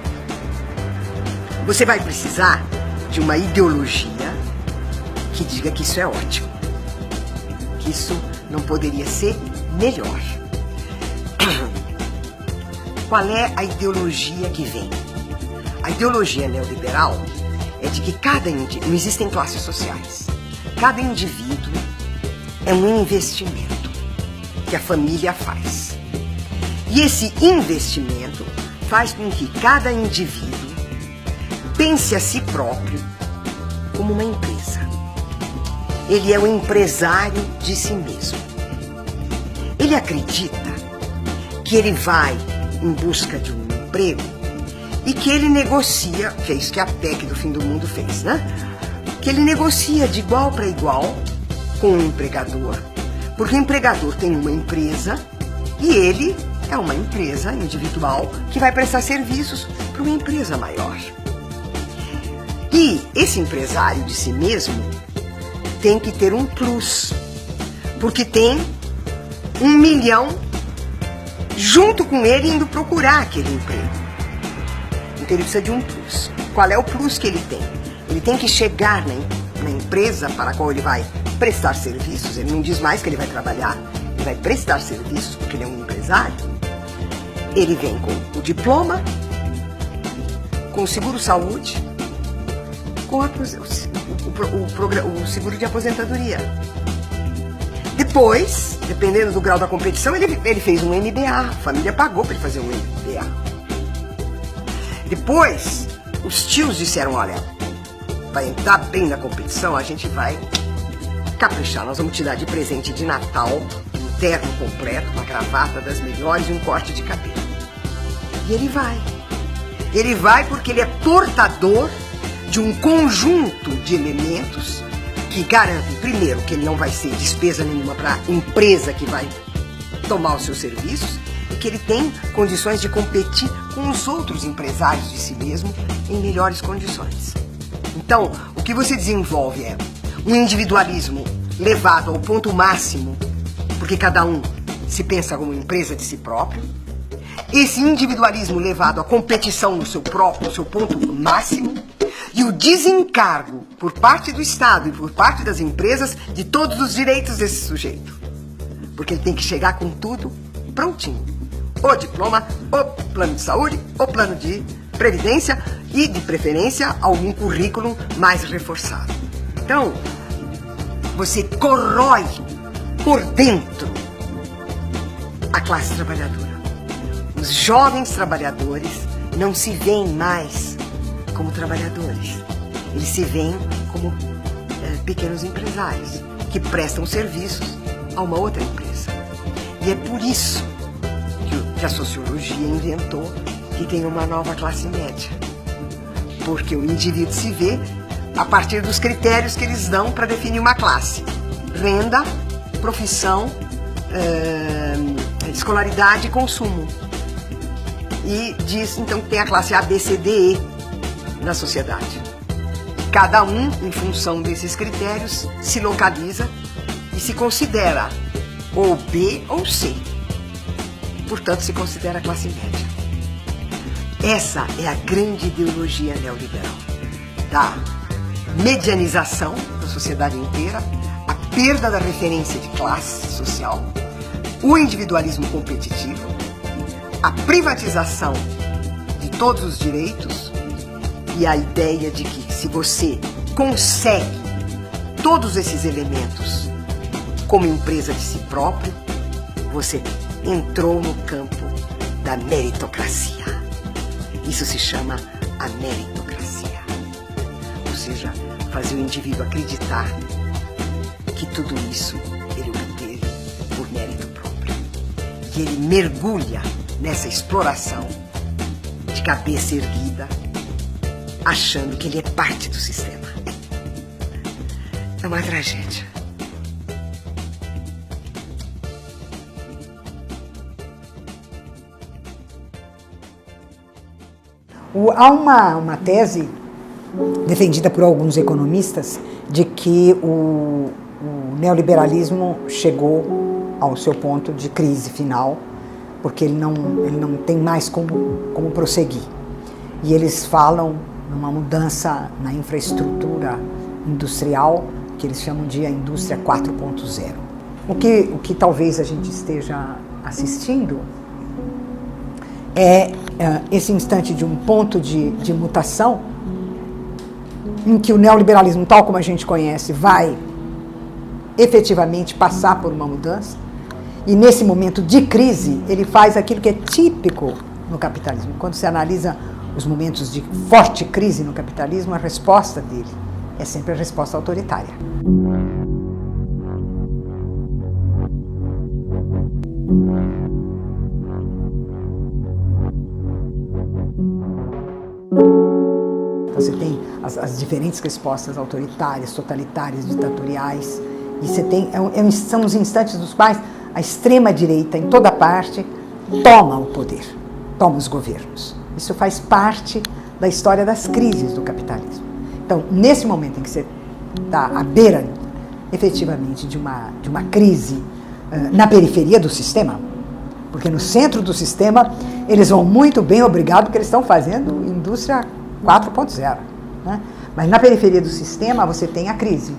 você vai precisar de uma ideologia que diga que isso é ótimo, que isso não poderia ser melhor. Qual é a ideologia que vem? A ideologia neoliberal é de que não existem classes sociais. Cada indivíduo é um investimento que a família faz. E esse investimento faz com que cada indivíduo pense a si próprio como uma empresa. Ele é o empresário de si mesmo. Ele acredita que ele vai em busca de um emprego e que ele negocia, que é isso que a PEC do fim do mundo fez, né? Que ele negocia de igual para igual com o empregador, porque o empregador tem uma empresa e ele é uma empresa individual que vai prestar serviços para uma empresa maior. E esse empresário de si mesmo tem que ter um plus, porque tem 1 milhão junto com ele indo procurar aquele emprego. Então ele precisa de um plus. Qual é o plus que ele tem? Ele tem que chegar na empresa para a qual ele vai prestar serviços. Ele não diz mais que ele vai trabalhar, ele vai prestar serviços porque ele é um empresário. Ele vem com o diploma, com o seguro-saúde, com o seguro de aposentadoria. Depois, dependendo do grau da competição, ele fez um MBA. A família pagou para ele fazer um MBA. Depois, os tios disseram, olha, vai entrar bem na competição, a gente vai caprichar. Nós vamos te dar de presente de Natal um terno completo, uma gravata das melhores e um corte de cabelo. E ele vai. Ele vai porque ele é portador de um conjunto de elementos que garantem, primeiro, que ele não vai ser despesa nenhuma para a empresa que vai tomar os seus serviços e que ele tem condições de competir com os outros empresários de si mesmo em melhores condições. Então, o que você desenvolve é um individualismo levado ao ponto máximo, porque cada um se pensa como empresa de si próprio. Esse individualismo levado à competição no seu ponto máximo, e o desencargo por parte do Estado e por parte das empresas de todos os direitos desse sujeito. Porque ele tem que chegar com tudo prontinho. O diploma, o plano de saúde, o plano de previdência e, de preferência, algum currículo mais reforçado. Então, você corrói por dentro a classe trabalhadora. Os jovens trabalhadores não se veem mais como trabalhadores. Eles se veem como pequenos empresários que prestam serviços a uma outra empresa. E é por isso que a sociologia inventou que tem uma nova classe média. Porque o indivíduo se vê a partir dos critérios que eles dão para definir uma classe: renda, profissão, escolaridade e consumo. e diz então que tem a classe A, B, C, D, E na sociedade. Cada um, em função desses critérios, se localiza e se considera ou B ou C. Portanto, se considera classe média. Essa é a grande ideologia neoliberal, da medianização da sociedade inteira, a perda da referência de classe social, o individualismo competitivo, a privatização de todos os direitos e a ideia de que se você consegue todos esses elementos como empresa de si próprio, você entrou no campo da meritocracia. Isso se chama a meritocracia. Ou seja, fazer o indivíduo acreditar que tudo isso ele obteve por mérito próprio. E ele mergulha nessa exploração de cabeça erguida, achando que ele é parte do sistema. É uma tragédia. Há uma tese defendida por alguns economistas de que o neoliberalismo chegou ao seu ponto de crise final, porque ele não tem mais como prosseguir. E eles falam numa mudança na infraestrutura industrial, que eles chamam de a indústria 4.0. O que talvez a gente esteja assistindo é esse instante de um ponto de mutação em que o neoliberalismo, tal como a gente conhece, vai efetivamente passar por uma mudança, e nesse momento de crise ele faz aquilo que é típico no capitalismo. Quando você analisa os momentos de forte crise no capitalismo, a resposta dele é sempre a resposta autoritária. Você tem as diferentes respostas autoritárias, totalitárias, ditatoriais, e você tem, são os instantes dos quais a extrema-direita, em toda parte, toma o poder, toma os governos. Isso faz parte da história das crises do capitalismo. Então, nesse momento em que você está à beira, efetivamente, de uma crise na periferia do sistema, porque no centro do sistema eles vão muito bem, obrigado, porque eles estão fazendo indústria 4.0. Né? Mas na periferia do sistema você tem a crise.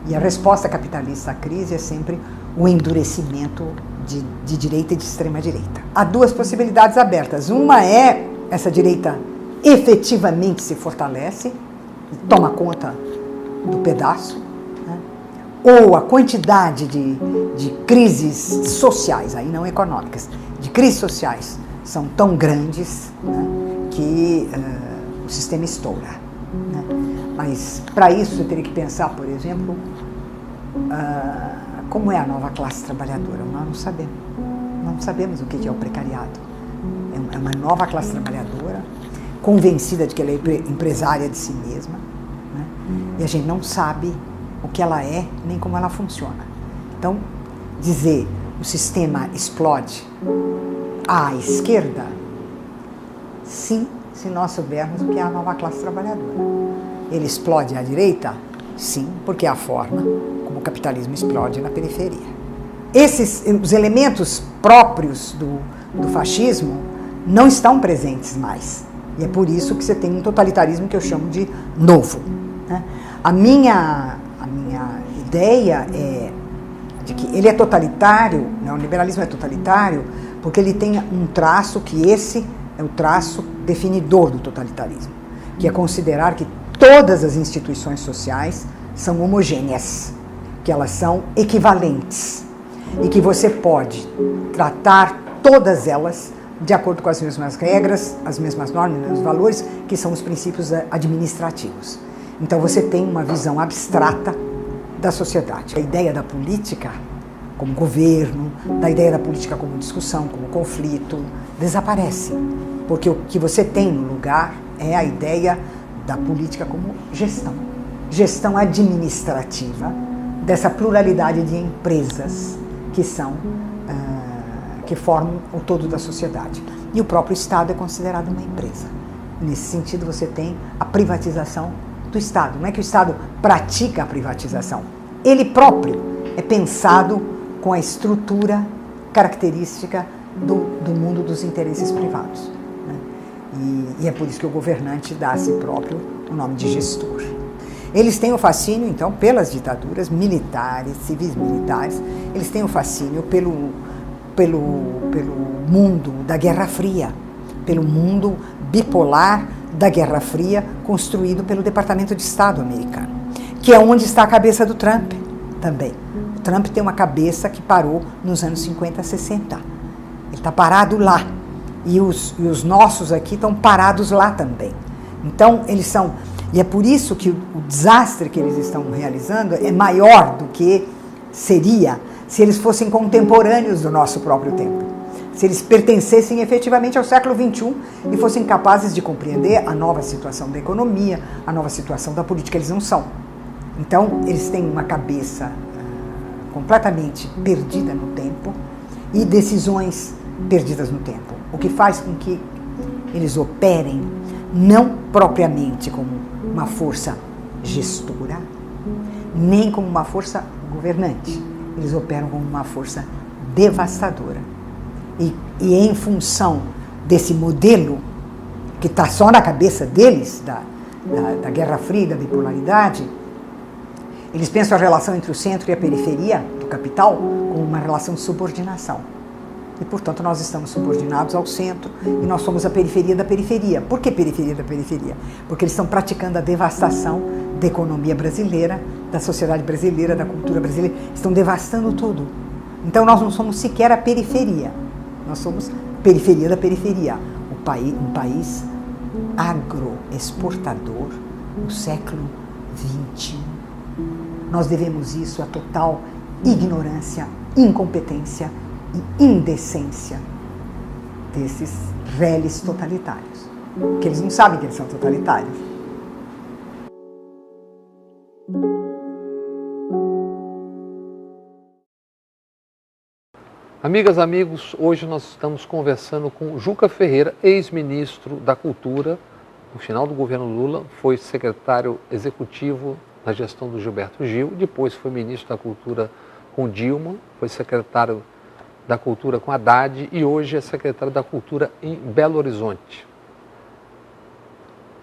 E a resposta capitalista à crise é sempre o endurecimento de direita e de extrema-direita. Há duas possibilidades abertas. Uma é essa direita efetivamente se fortalece e toma conta do pedaço, né? Ou a quantidade de crises sociais, aí não econômicas, de crises sociais são tão grandes, né, que o sistema estoura. Né? Mas para isso você teria que pensar, por exemplo, como é a nova classe trabalhadora. Nós não sabemos. Não sabemos o que é o precariado. É uma nova classe trabalhadora, convencida de que ela é empresária de si mesma, né? E a gente não sabe o que ela é, nem como ela funciona. Então, dizer o sistema explode à esquerda, sim, se nós soubermos o que é a nova classe trabalhadora. Ele explode à direita? Sim, porque é a forma como o capitalismo explode na periferia. Os elementos próprios do fascismo não estão presentes mais. E é por isso que você tem um totalitarismo que eu chamo de novo. Né? A minha ideia é de que ele é totalitário, né? O neoliberalismo é totalitário, porque ele tem um traço que esse é o traço definidor do totalitarismo, que é considerar que todas as instituições sociais são homogêneas, que elas são equivalentes e que você pode tratar todas elas de acordo com as mesmas regras, as mesmas normas, os mesmos valores, que são os princípios administrativos. Então você tem uma visão abstrata da sociedade. A ideia da política como governo, da ideia da política como discussão, como conflito, desaparece. Porque o que você tem no lugar é a ideia da política como gestão. Gestão administrativa dessa pluralidade de empresas que formam o todo da sociedade. E o próprio Estado é considerado uma empresa. Nesse sentido, você tem a privatização do Estado. Não é que o Estado pratica a privatização. Ele próprio é pensado com a estrutura característica do mundo dos interesses privados. Né? E é por isso que o governante dá a si próprio o nome de gestor. Eles têm o fascínio, então, pelas ditaduras militares, civis militares, eles têm o fascínio pelo mundo da Guerra Fria, pelo mundo bipolar da Guerra Fria, construído pelo Departamento de Estado americano, que é onde está a cabeça do Trump também. O Trump tem uma cabeça que parou nos anos 50, 60. Ele está parado lá. E os nossos aqui estão parados lá também. Então, eles são... E é por isso que o desastre que eles estão realizando é maior do que seria se eles fossem contemporâneos do nosso próprio tempo. Se eles pertencessem efetivamente ao século XXI e fossem capazes de compreender a nova situação da economia, a nova situação da política. Eles não são. Então, eles têm uma cabeça completamente perdida no tempo e decisões perdidas no tempo. O que faz com que eles operem não propriamente como uma força gestora, nem como uma força governante. Eles operam como uma força devastadora. E em função desse modelo, que está só na cabeça deles, da Guerra Fria e da bipolaridade, eles pensam a relação entre o centro e a periferia do capital como uma relação de subordinação. E, portanto, nós estamos subordinados ao centro e nós somos a periferia da periferia. Por que periferia da periferia? Porque eles estão praticando a devastação da economia brasileira, da sociedade brasileira, da cultura brasileira. Estão devastando tudo. Então, nós não somos sequer a periferia. Nós somos periferia da periferia. Um país agroexportador no século XXI. Nós devemos isso à total ignorância, incompetência e indecência desses reles totalitários, que eles não sabem que eles são totalitários. Amigas, amigos, hoje nós estamos conversando com Juca Ferreira, ex-ministro da Cultura. No final do governo Lula, foi secretário executivo na gestão do Gilberto Gil, depois foi ministro da Cultura com Dilma, foi secretário da Cultura com Haddad e hoje é secretário da Cultura em Belo Horizonte.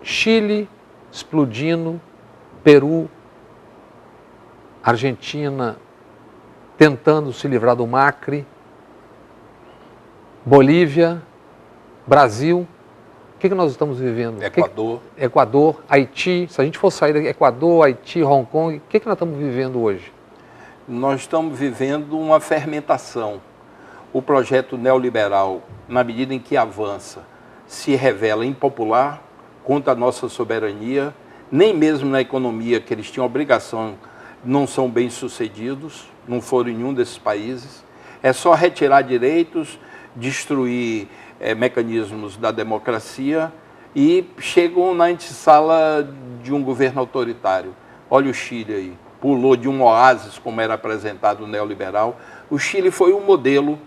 Chile explodindo, Peru, Argentina tentando se livrar do Macri, Bolívia, Brasil. O que nós estamos vivendo? Equador. Equador, Haiti. Se a gente for sair daqui, Equador, Haiti, Hong Kong, o que nós estamos vivendo hoje? Nós estamos vivendo uma fermentação. O projeto neoliberal, na medida em que avança, se revela impopular, contra a nossa soberania, nem mesmo na economia que eles tinham obrigação, não são bem-sucedidos, não foram em nenhum desses países. É só retirar direitos, destruir mecanismos da democracia e chegam na antessala de um governo autoritário. Olha o Chile aí, pulou de um oásis, como era apresentado o neoliberal. O Chile foi um modelo,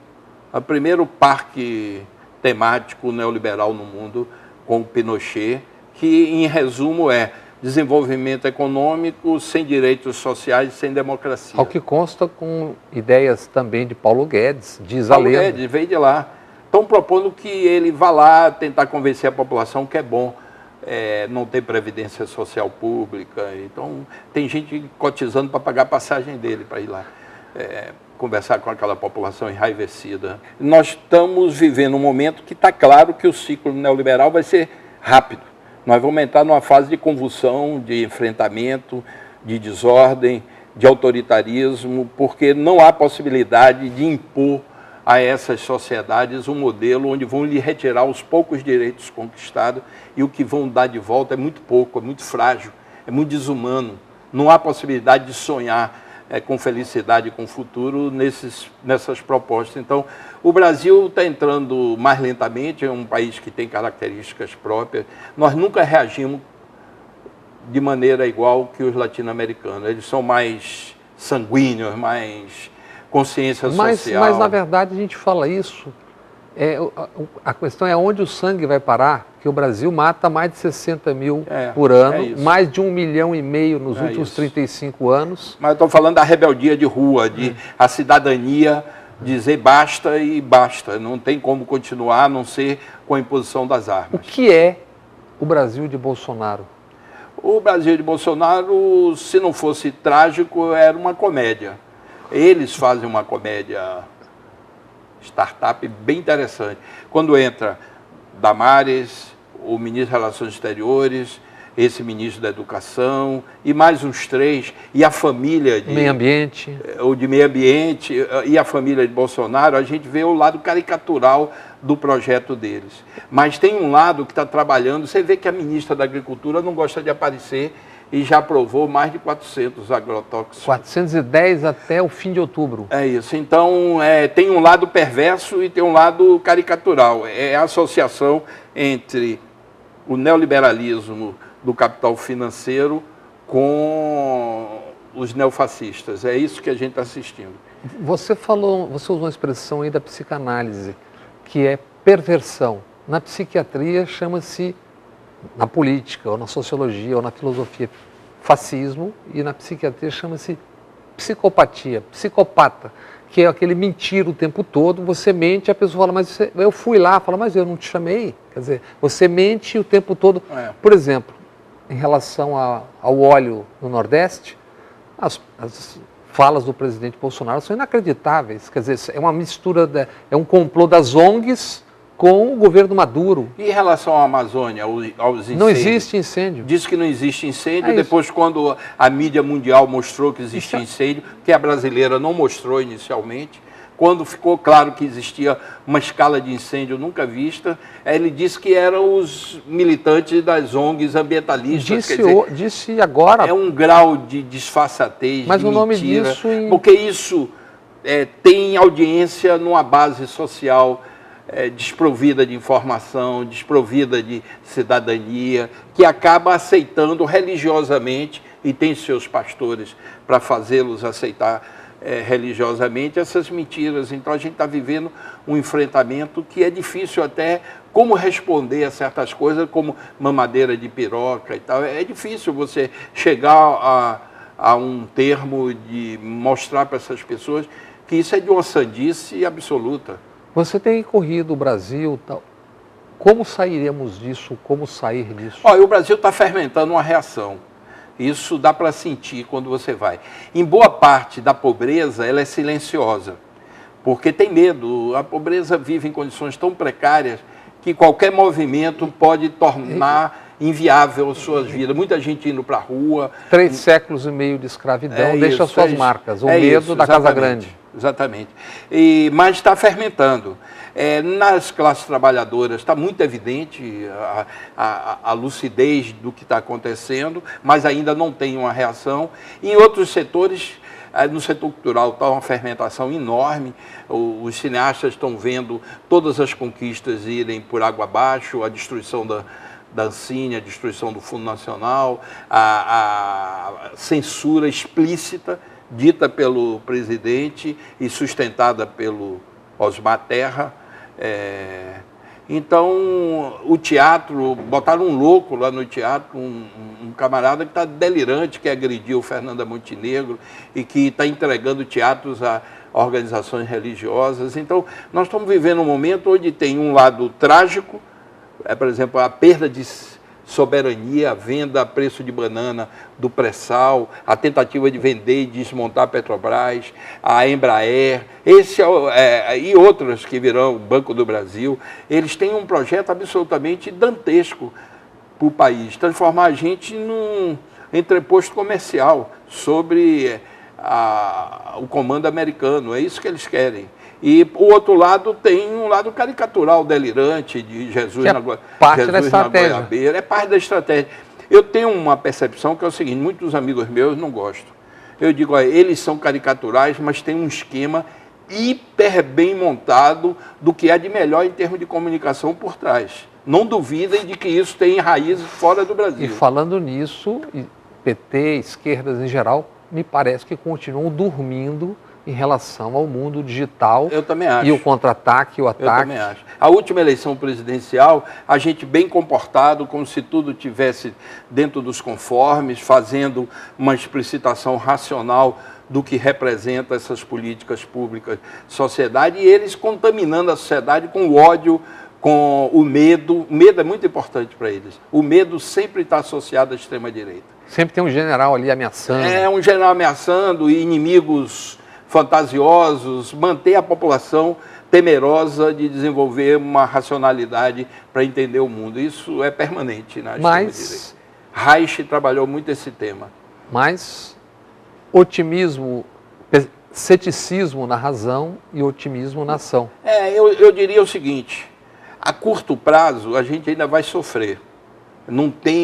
o primeiro parque temático neoliberal no mundo, com o Pinochet, que, em resumo, é desenvolvimento econômico sem direitos sociais, sem democracia. Ao que consta com ideias também de Paulo Guedes, diz Paulo a lenda. Guedes veio de lá. Estão propondo que ele vá lá tentar convencer a população que é bom não ter previdência social pública. Então, tem gente cotizando para pagar a passagem dele para ir lá conversar com aquela população enraivecida. Nós estamos vivendo um momento que está claro que o ciclo neoliberal vai ser rápido. Nós vamos entrar numa fase de convulsão, de enfrentamento, de desordem, de autoritarismo, porque não há possibilidade de impor a essas sociedades um modelo onde vão lhe retirar os poucos direitos conquistados e o que vão dar de volta é muito pouco, é muito frágil, é muito desumano. Não há possibilidade de sonhar com felicidade, com futuro nessas propostas. Então, o Brasil está entrando mais lentamente, é um país que tem características próprias. Nós nunca reagimos de maneira igual que os latino-americanos. Eles são mais sanguíneos, mais consciência social. Mas, na verdade, a gente fala isso A questão é onde o sangue vai parar, que o Brasil mata mais de 60 mil por ano, mais de 1,5 milhão nos últimos 35 anos. Mas eu estou falando da rebeldia de rua, de a cidadania dizer basta e basta. Não tem como continuar a não ser com a imposição das armas. O que é o Brasil de Bolsonaro? O Brasil de Bolsonaro, se não fosse trágico, era uma comédia. Eles fazem uma comédia startup bem interessante. Quando entra Damares, o ministro das Relações Exteriores, esse ministro da Educação e mais uns 3, e a família de meio ambiente, e a família de Bolsonaro, a gente vê o lado caricatural do projeto deles. Mas tem um lado que está trabalhando, você vê que a ministra da Agricultura não gosta de aparecer e já aprovou mais de 400 agrotóxicos. 410 até o fim de outubro. É isso. Então, tem um lado perverso e tem um lado caricatural. É a associação entre o neoliberalismo do capital financeiro com os neofascistas. É isso que a gente está assistindo. Você usou uma expressão aí da psicanálise, que é perversão. Na psiquiatria chama-se, na política, ou na sociologia, ou na filosofia, fascismo, e na psiquiatria chama-se psicopatia, psicopata, que é aquele mentir o tempo todo, você mente, a pessoa fala, mas eu fui lá, fala, mas eu não te chamei. Quer dizer, você mente o tempo todo. Por exemplo, em relação ao óleo no Nordeste, as falas do presidente Bolsonaro são inacreditáveis. Quer dizer, é uma mistura, é um complô das ONGs com o governo Maduro. E em relação à Amazônia, aos incêndios? Não existe incêndio. Diz que não existe incêndio, depois quando a mídia mundial mostrou que existia incêndio, que a brasileira não mostrou inicialmente, quando ficou claro que existia uma escala de incêndio nunca vista, ele disse que eram os militantes das ONGs ambientalistas. Disse agora... É um grau de disfarçatez, mas de o nome mentira, disso... Porque isso tem audiência numa base social desprovida de informação, desprovida de cidadania, que acaba aceitando religiosamente, e tem seus pastores para fazê-los aceitar religiosamente essas mentiras. Então a gente está vivendo um enfrentamento que é difícil até como responder a certas coisas, como mamadeira de piroca e tal. É difícil você chegar a um termo de mostrar para essas pessoas que isso é de uma sandice absoluta. Você tem corrido o Brasil, tal. Como sairemos disso? Como sair disso? Olha, o Brasil está fermentando uma reação. Isso dá para sentir quando você vai. Em boa parte da pobreza, ela é silenciosa, porque tem medo. A pobreza vive em condições tão precárias que qualquer movimento pode tornar inviável as suas vidas. Muita gente indo para a rua. 3 séculos e meio de escravidão deixa suas marcas. O medo da Casa Grande. Exatamente. Mas está fermentando. Nas classes trabalhadoras está muito evidente a lucidez do que está acontecendo, mas ainda não tem uma reação. Em outros setores, no setor cultural está uma fermentação enorme. Os cineastas estão vendo todas as conquistas irem por água abaixo, a destruição da Ancine, a destruição do Fundo Nacional, a censura explícita dita pelo presidente e sustentada pelo Osmar Terra. Então, o teatro, botaram um louco lá no teatro, um camarada que está delirante, que agrediu Fernanda Montenegro e que está entregando teatros a organizações religiosas. Então, nós estamos vivendo um momento onde tem um lado trágico, por exemplo, a perda de soberania, a venda a preço de banana do pré-sal, a tentativa de vender e desmontar a Petrobras, a Embraer, e outras que virão, o Banco do Brasil. Eles têm um projeto absolutamente dantesco para o país, transformar a gente num entreposto comercial sobre o comando americano. É isso que eles querem. E o outro lado tem um lado caricatural, delirante, de Jesus na goiabeira. É parte da estratégia. Eu tenho uma percepção que é o seguinte: muitos amigos meus não gostam. Eu digo, eles são caricaturais, mas tem um esquema hiper bem montado do que é de melhor em termos de comunicação por trás. Não duvidem de que isso tem raízes fora do Brasil. E falando nisso, PT, esquerdas em geral, me parece que continuam dormindo em relação ao mundo digital. Eu também acho. E o contra-ataque, o ataque. Eu também acho. A última eleição presidencial, a gente bem comportado, como se tudo tivesse dentro dos conformes, fazendo uma explicitação racional do que representa essas políticas públicas, sociedade, e eles contaminando a sociedade com o ódio, com o medo. O medo é muito importante para eles. O medo sempre está associado à extrema-direita. Sempre tem um general ali ameaçando. É, um general ameaçando e inimigos fantasiosos, manter a população temerosa de desenvolver uma racionalidade para entender o mundo. Isso é permanente na extrema-direita. Reich trabalhou muito esse tema. Mas otimismo, ceticismo na razão e otimismo na ação. Eu diria o seguinte, a curto prazo a gente ainda vai sofrer.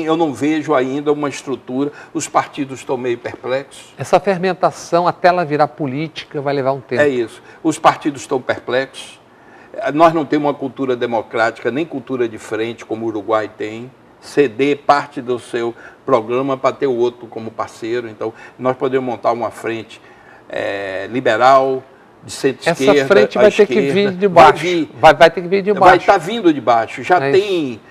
Eu não vejo ainda uma estrutura, os partidos estão meio perplexos. Essa fermentação, até ela virar política, vai levar um tempo. É isso. Os partidos estão perplexos. Nós não temos uma cultura democrática, nem cultura de frente, como o Uruguai tem. Ceder parte do seu programa para ter o outro como parceiro. Então, nós podemos montar uma frente liberal, de centro-esquerda. Essa frente vai ter que vir de baixo. Vai ter que vir de baixo. Vai estar vindo de baixo. Já tem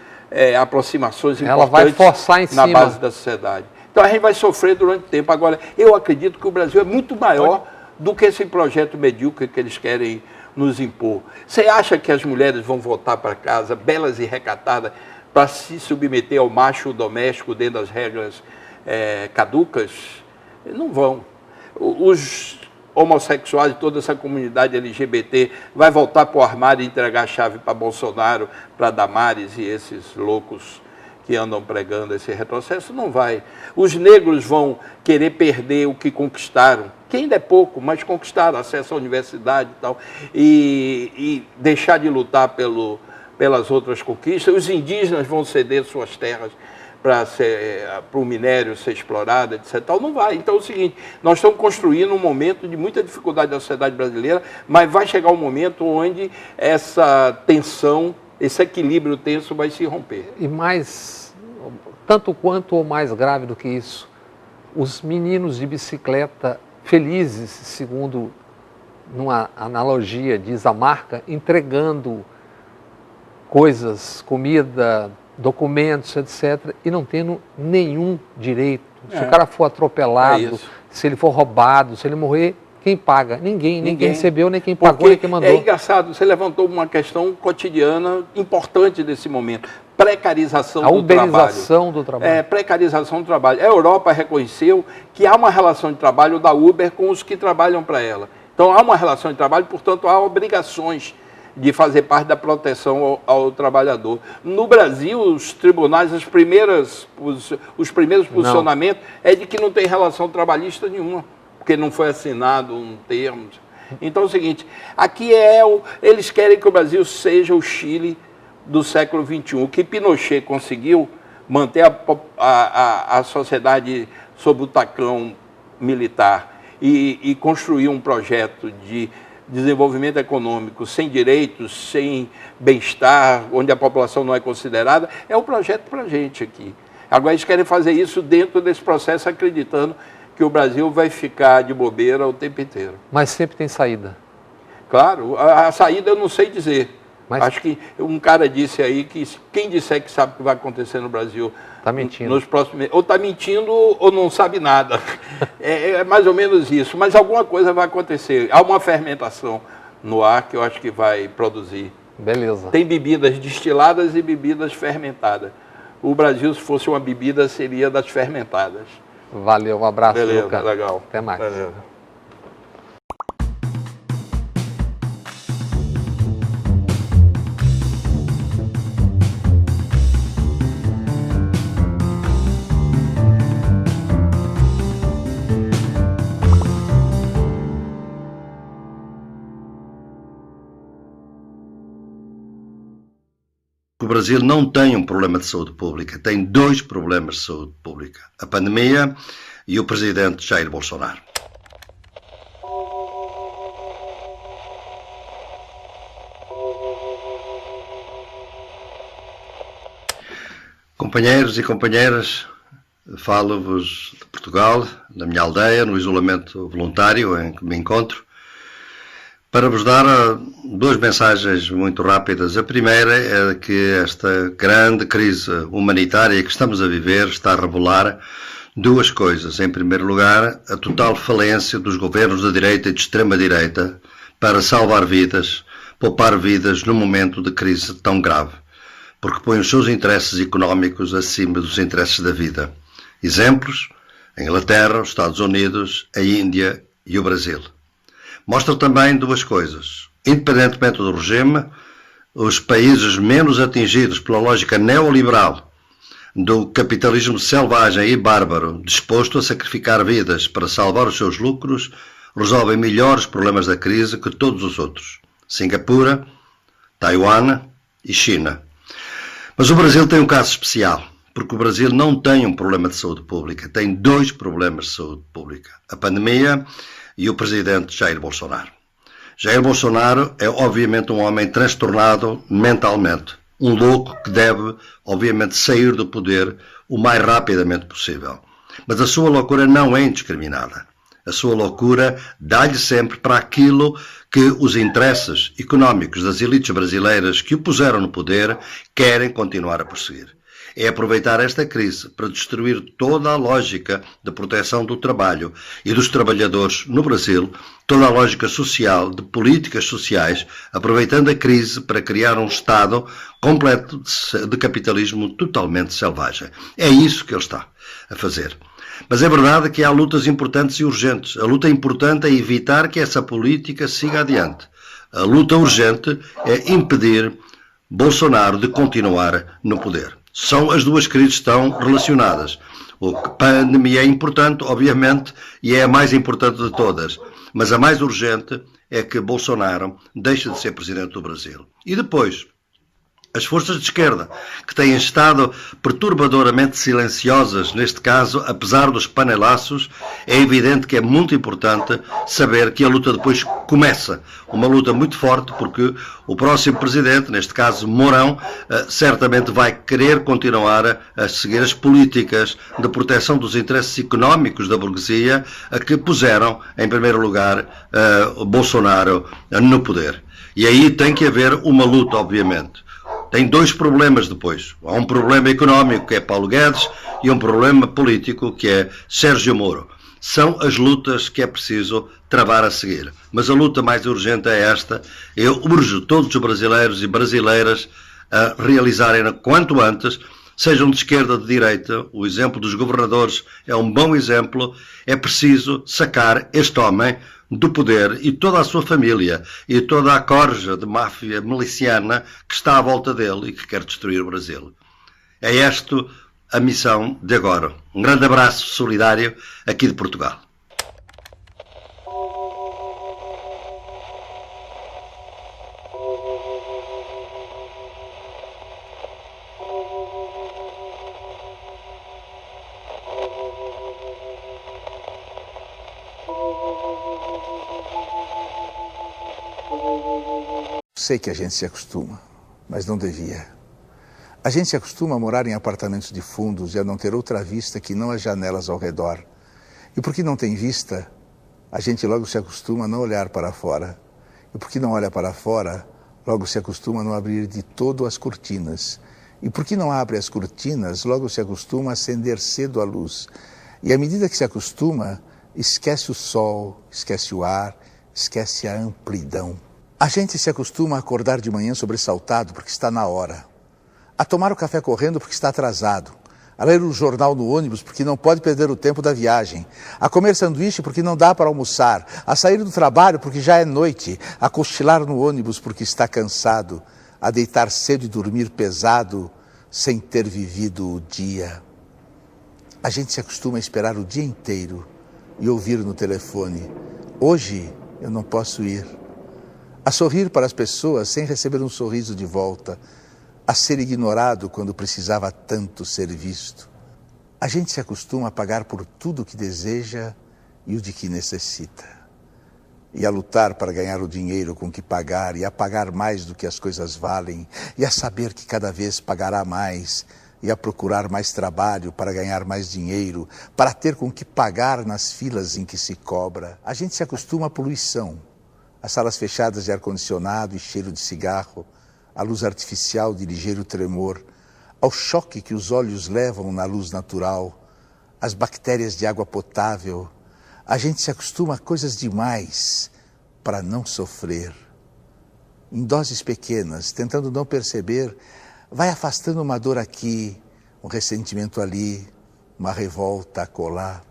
aproximações importantes. Ela vai forçar em na cima. base da sociedade. Então, a gente vai sofrer durante tempo. Agora, eu acredito que o Brasil é muito maior do que esse projeto medíocre que eles querem nos impor. Você acha que as mulheres vão voltar para casa, belas e recatadas, para se submeter ao macho doméstico dentro das regras caducas? Não vão. Os homossexuais, toda essa comunidade LGBT vai voltar para o armário e entregar a chave para Bolsonaro, para Damares e esses loucos que andam pregando esse retrocesso? Não vai. Os negros vão querer perder o que conquistaram, que ainda é pouco, mas conquistaram acesso à universidade e tal, e deixar de lutar pelas outras conquistas. Os indígenas vão ceder suas terras para o minério ser explorado, etc. Tal. Não vai. Então é o seguinte, nós estamos construindo um momento de muita dificuldade da sociedade brasileira, mas vai chegar um momento onde essa tensão, esse equilíbrio tenso vai se romper. E mais, tanto quanto ou mais grave do que isso, os meninos de bicicleta felizes, segundo numa analogia diz a marca, entregando coisas, comida, documentos, etc., e não tendo nenhum direito. Se o cara for atropelado, se ele for roubado, se ele morrer, quem paga? Ninguém recebeu, nem quem pagou, nem quem mandou. É engraçado, você levantou uma questão cotidiana importante desse momento. Precarização do trabalho. A uberização do trabalho. Precarização do trabalho. A Europa reconheceu que há uma relação de trabalho da Uber com os que trabalham para ela. Então há uma relação de trabalho, portanto há obrigações de fazer parte da proteção ao trabalhador. No Brasil, os tribunais, os primeiros posicionamentos é de que não tem relação trabalhista nenhuma, porque não foi assinado um termo. Então é o seguinte, aqui eles querem que o Brasil seja o Chile do século XXI. O que Pinochet conseguiu, manter a sociedade sob o tacão militar e construir um projeto de desenvolvimento econômico sem direitos, sem bem-estar, onde a população não é considerada, é um projeto para a gente aqui. Agora eles querem fazer isso dentro desse processo, acreditando que o Brasil vai ficar de bobeira o tempo inteiro. Mas sempre tem saída. Claro, a saída eu não sei dizer. Mas acho que um cara disse aí que quem disser que sabe o que vai acontecer no Brasil está mentindo. Nos próximos meses, ou está mentindo ou não sabe nada. É mais ou menos isso. Mas alguma coisa vai acontecer. Há uma fermentação no ar que eu acho que vai produzir. Beleza. Tem bebidas destiladas e bebidas fermentadas. O Brasil, se fosse uma bebida, seria das fermentadas. Valeu, um abraço, Beleza, Luca. Legal. Até mais. Beleza. O Brasil não tem um problema de saúde pública, tem dois problemas de saúde pública: a pandemia e o presidente Jair Bolsonaro. Companheiros e companheiras, falo-vos de Portugal, da minha aldeia, no isolamento voluntário em que me encontro, para vos dar duas mensagens muito rápidas. A primeira é que esta grande crise humanitária que estamos a viver está a revelar duas coisas. Em primeiro lugar, a total falência dos governos da direita e de extrema-direita para salvar vidas, poupar vidas num momento de crise tão grave, porque põe os seus interesses económicos acima dos interesses da vida. Exemplos: a Inglaterra, os Estados Unidos, a Índia e o Brasil. Mostra também duas coisas. Independentemente do regime, os países menos atingidos pela lógica neoliberal do capitalismo selvagem e bárbaro, disposto a sacrificar vidas para salvar os seus lucros, resolvem melhores problemas da crise que todos os outros. Singapura, Taiwan e China. Mas o Brasil tem um caso especial, porque o Brasil não tem um problema de saúde pública, tem dois problemas de saúde pública: a pandemia e o presidente Jair Bolsonaro. Jair Bolsonaro é obviamente um homem transtornado mentalmente, um louco que deve obviamente sair do poder o mais rapidamente possível. Mas a sua loucura não é indiscriminada. A sua loucura dá-lhe sempre para aquilo que os interesses económicos das elites brasileiras que o puseram no poder querem continuar a perseguir. É aproveitar esta crise para destruir toda a lógica de proteção do trabalho e dos trabalhadores no Brasil, toda a lógica social, de políticas sociais, aproveitando a crise para criar um Estado completo de capitalismo totalmente selvagem. É isso que ele está a fazer. Mas é verdade que há lutas importantes e urgentes. A luta importante é evitar que essa política siga adiante. A luta urgente é impedir Bolsonaro de continuar no poder. São as duas crises que estão relacionadas. A pandemia é importante, obviamente, e é a mais importante de todas. Mas a mais urgente é que Bolsonaro deixe de ser presidente do Brasil. E depois, as forças de esquerda, que têm estado perturbadoramente silenciosas neste caso, apesar dos panelaços, é evidente que é muito importante saber que a luta depois começa. Uma luta muito forte, porque o próximo presidente, neste caso Mourão, certamente vai querer continuar a seguir as políticas de proteção dos interesses económicos da burguesia que puseram, em primeiro lugar, Bolsonaro no poder. E aí tem que haver uma luta, obviamente. Tem dois problemas depois. Há um problema económico, que é Paulo Guedes, e um problema político, que é Sérgio Moro. São as lutas que é preciso travar a seguir. Mas a luta mais urgente é esta. Eu urjo todos os brasileiros e brasileiras a realizarem quanto antes, sejam de esquerda ou de direita. O exemplo dos governadores é um bom exemplo. É preciso sacar este homem do poder e toda a sua família e toda a corja de máfia miliciana que está à volta dele e que quer destruir o Brasil. É esta a missão de agora. Um grande abraço solidário aqui de Portugal. Sei que a gente se acostuma, mas não devia. A gente se acostuma a morar em apartamentos de fundos e a não ter outra vista que não as janelas ao redor. E porque não tem vista, a gente logo se acostuma a não olhar para fora. E porque não olha para fora, logo se acostuma a não abrir de todo as cortinas. E porque não abre as cortinas, logo se acostuma a acender cedo a luz. E à medida que se acostuma, esquece o sol, esquece o ar, esquece a amplidão. A gente se acostuma a acordar de manhã sobressaltado porque está na hora, a tomar o café correndo porque está atrasado, a ler o jornal no ônibus porque não pode perder o tempo da viagem, a comer sanduíche porque não dá para almoçar, a sair do trabalho porque já é noite, a cochilar no ônibus porque está cansado, a deitar cedo e dormir pesado sem ter vivido o dia. A gente se acostuma a esperar o dia inteiro e ouvir no telefone: hoje eu não posso ir. A sorrir para as pessoas sem receber um sorriso de volta, a ser ignorado quando precisava tanto ser visto. A gente se acostuma a pagar por tudo o que deseja e o de que necessita. E a lutar para ganhar o dinheiro com que pagar, e a pagar mais do que as coisas valem, e a saber que cada vez pagará mais, e a procurar mais trabalho para ganhar mais dinheiro, para ter com que pagar nas filas em que se cobra. A gente se acostuma à poluição, as salas fechadas de ar-condicionado e cheiro de cigarro, a luz artificial de ligeiro tremor, ao choque que os olhos levam na luz natural, as bactérias de água potável, a gente se acostuma a coisas demais para não sofrer. Em doses pequenas, tentando não perceber, vai afastando uma dor aqui, um ressentimento ali, uma revolta acolá.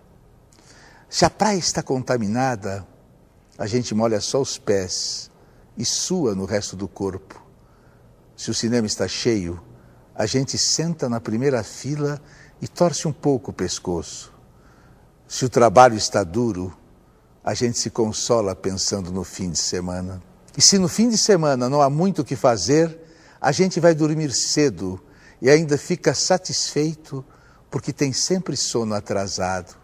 Se a praia está contaminada, a gente molha só os pés e sua no resto do corpo. Se o cinema está cheio, a gente senta na primeira fila e torce um pouco o pescoço. Se o trabalho está duro, a gente se consola pensando no fim de semana. E se no fim de semana não há muito o que fazer, a gente vai dormir cedo e ainda fica satisfeito porque tem sempre sono atrasado.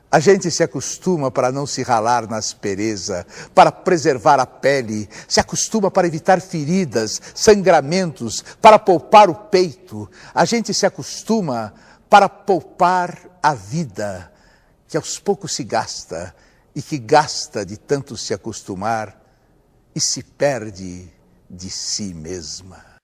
A gente se acostuma para não se ralar na aspereza, para preservar a pele, se acostuma para evitar feridas, sangramentos, para poupar o peito. A gente se acostuma para poupar a vida, que aos poucos se gasta e que gasta de tanto se acostumar e se perde de si mesma.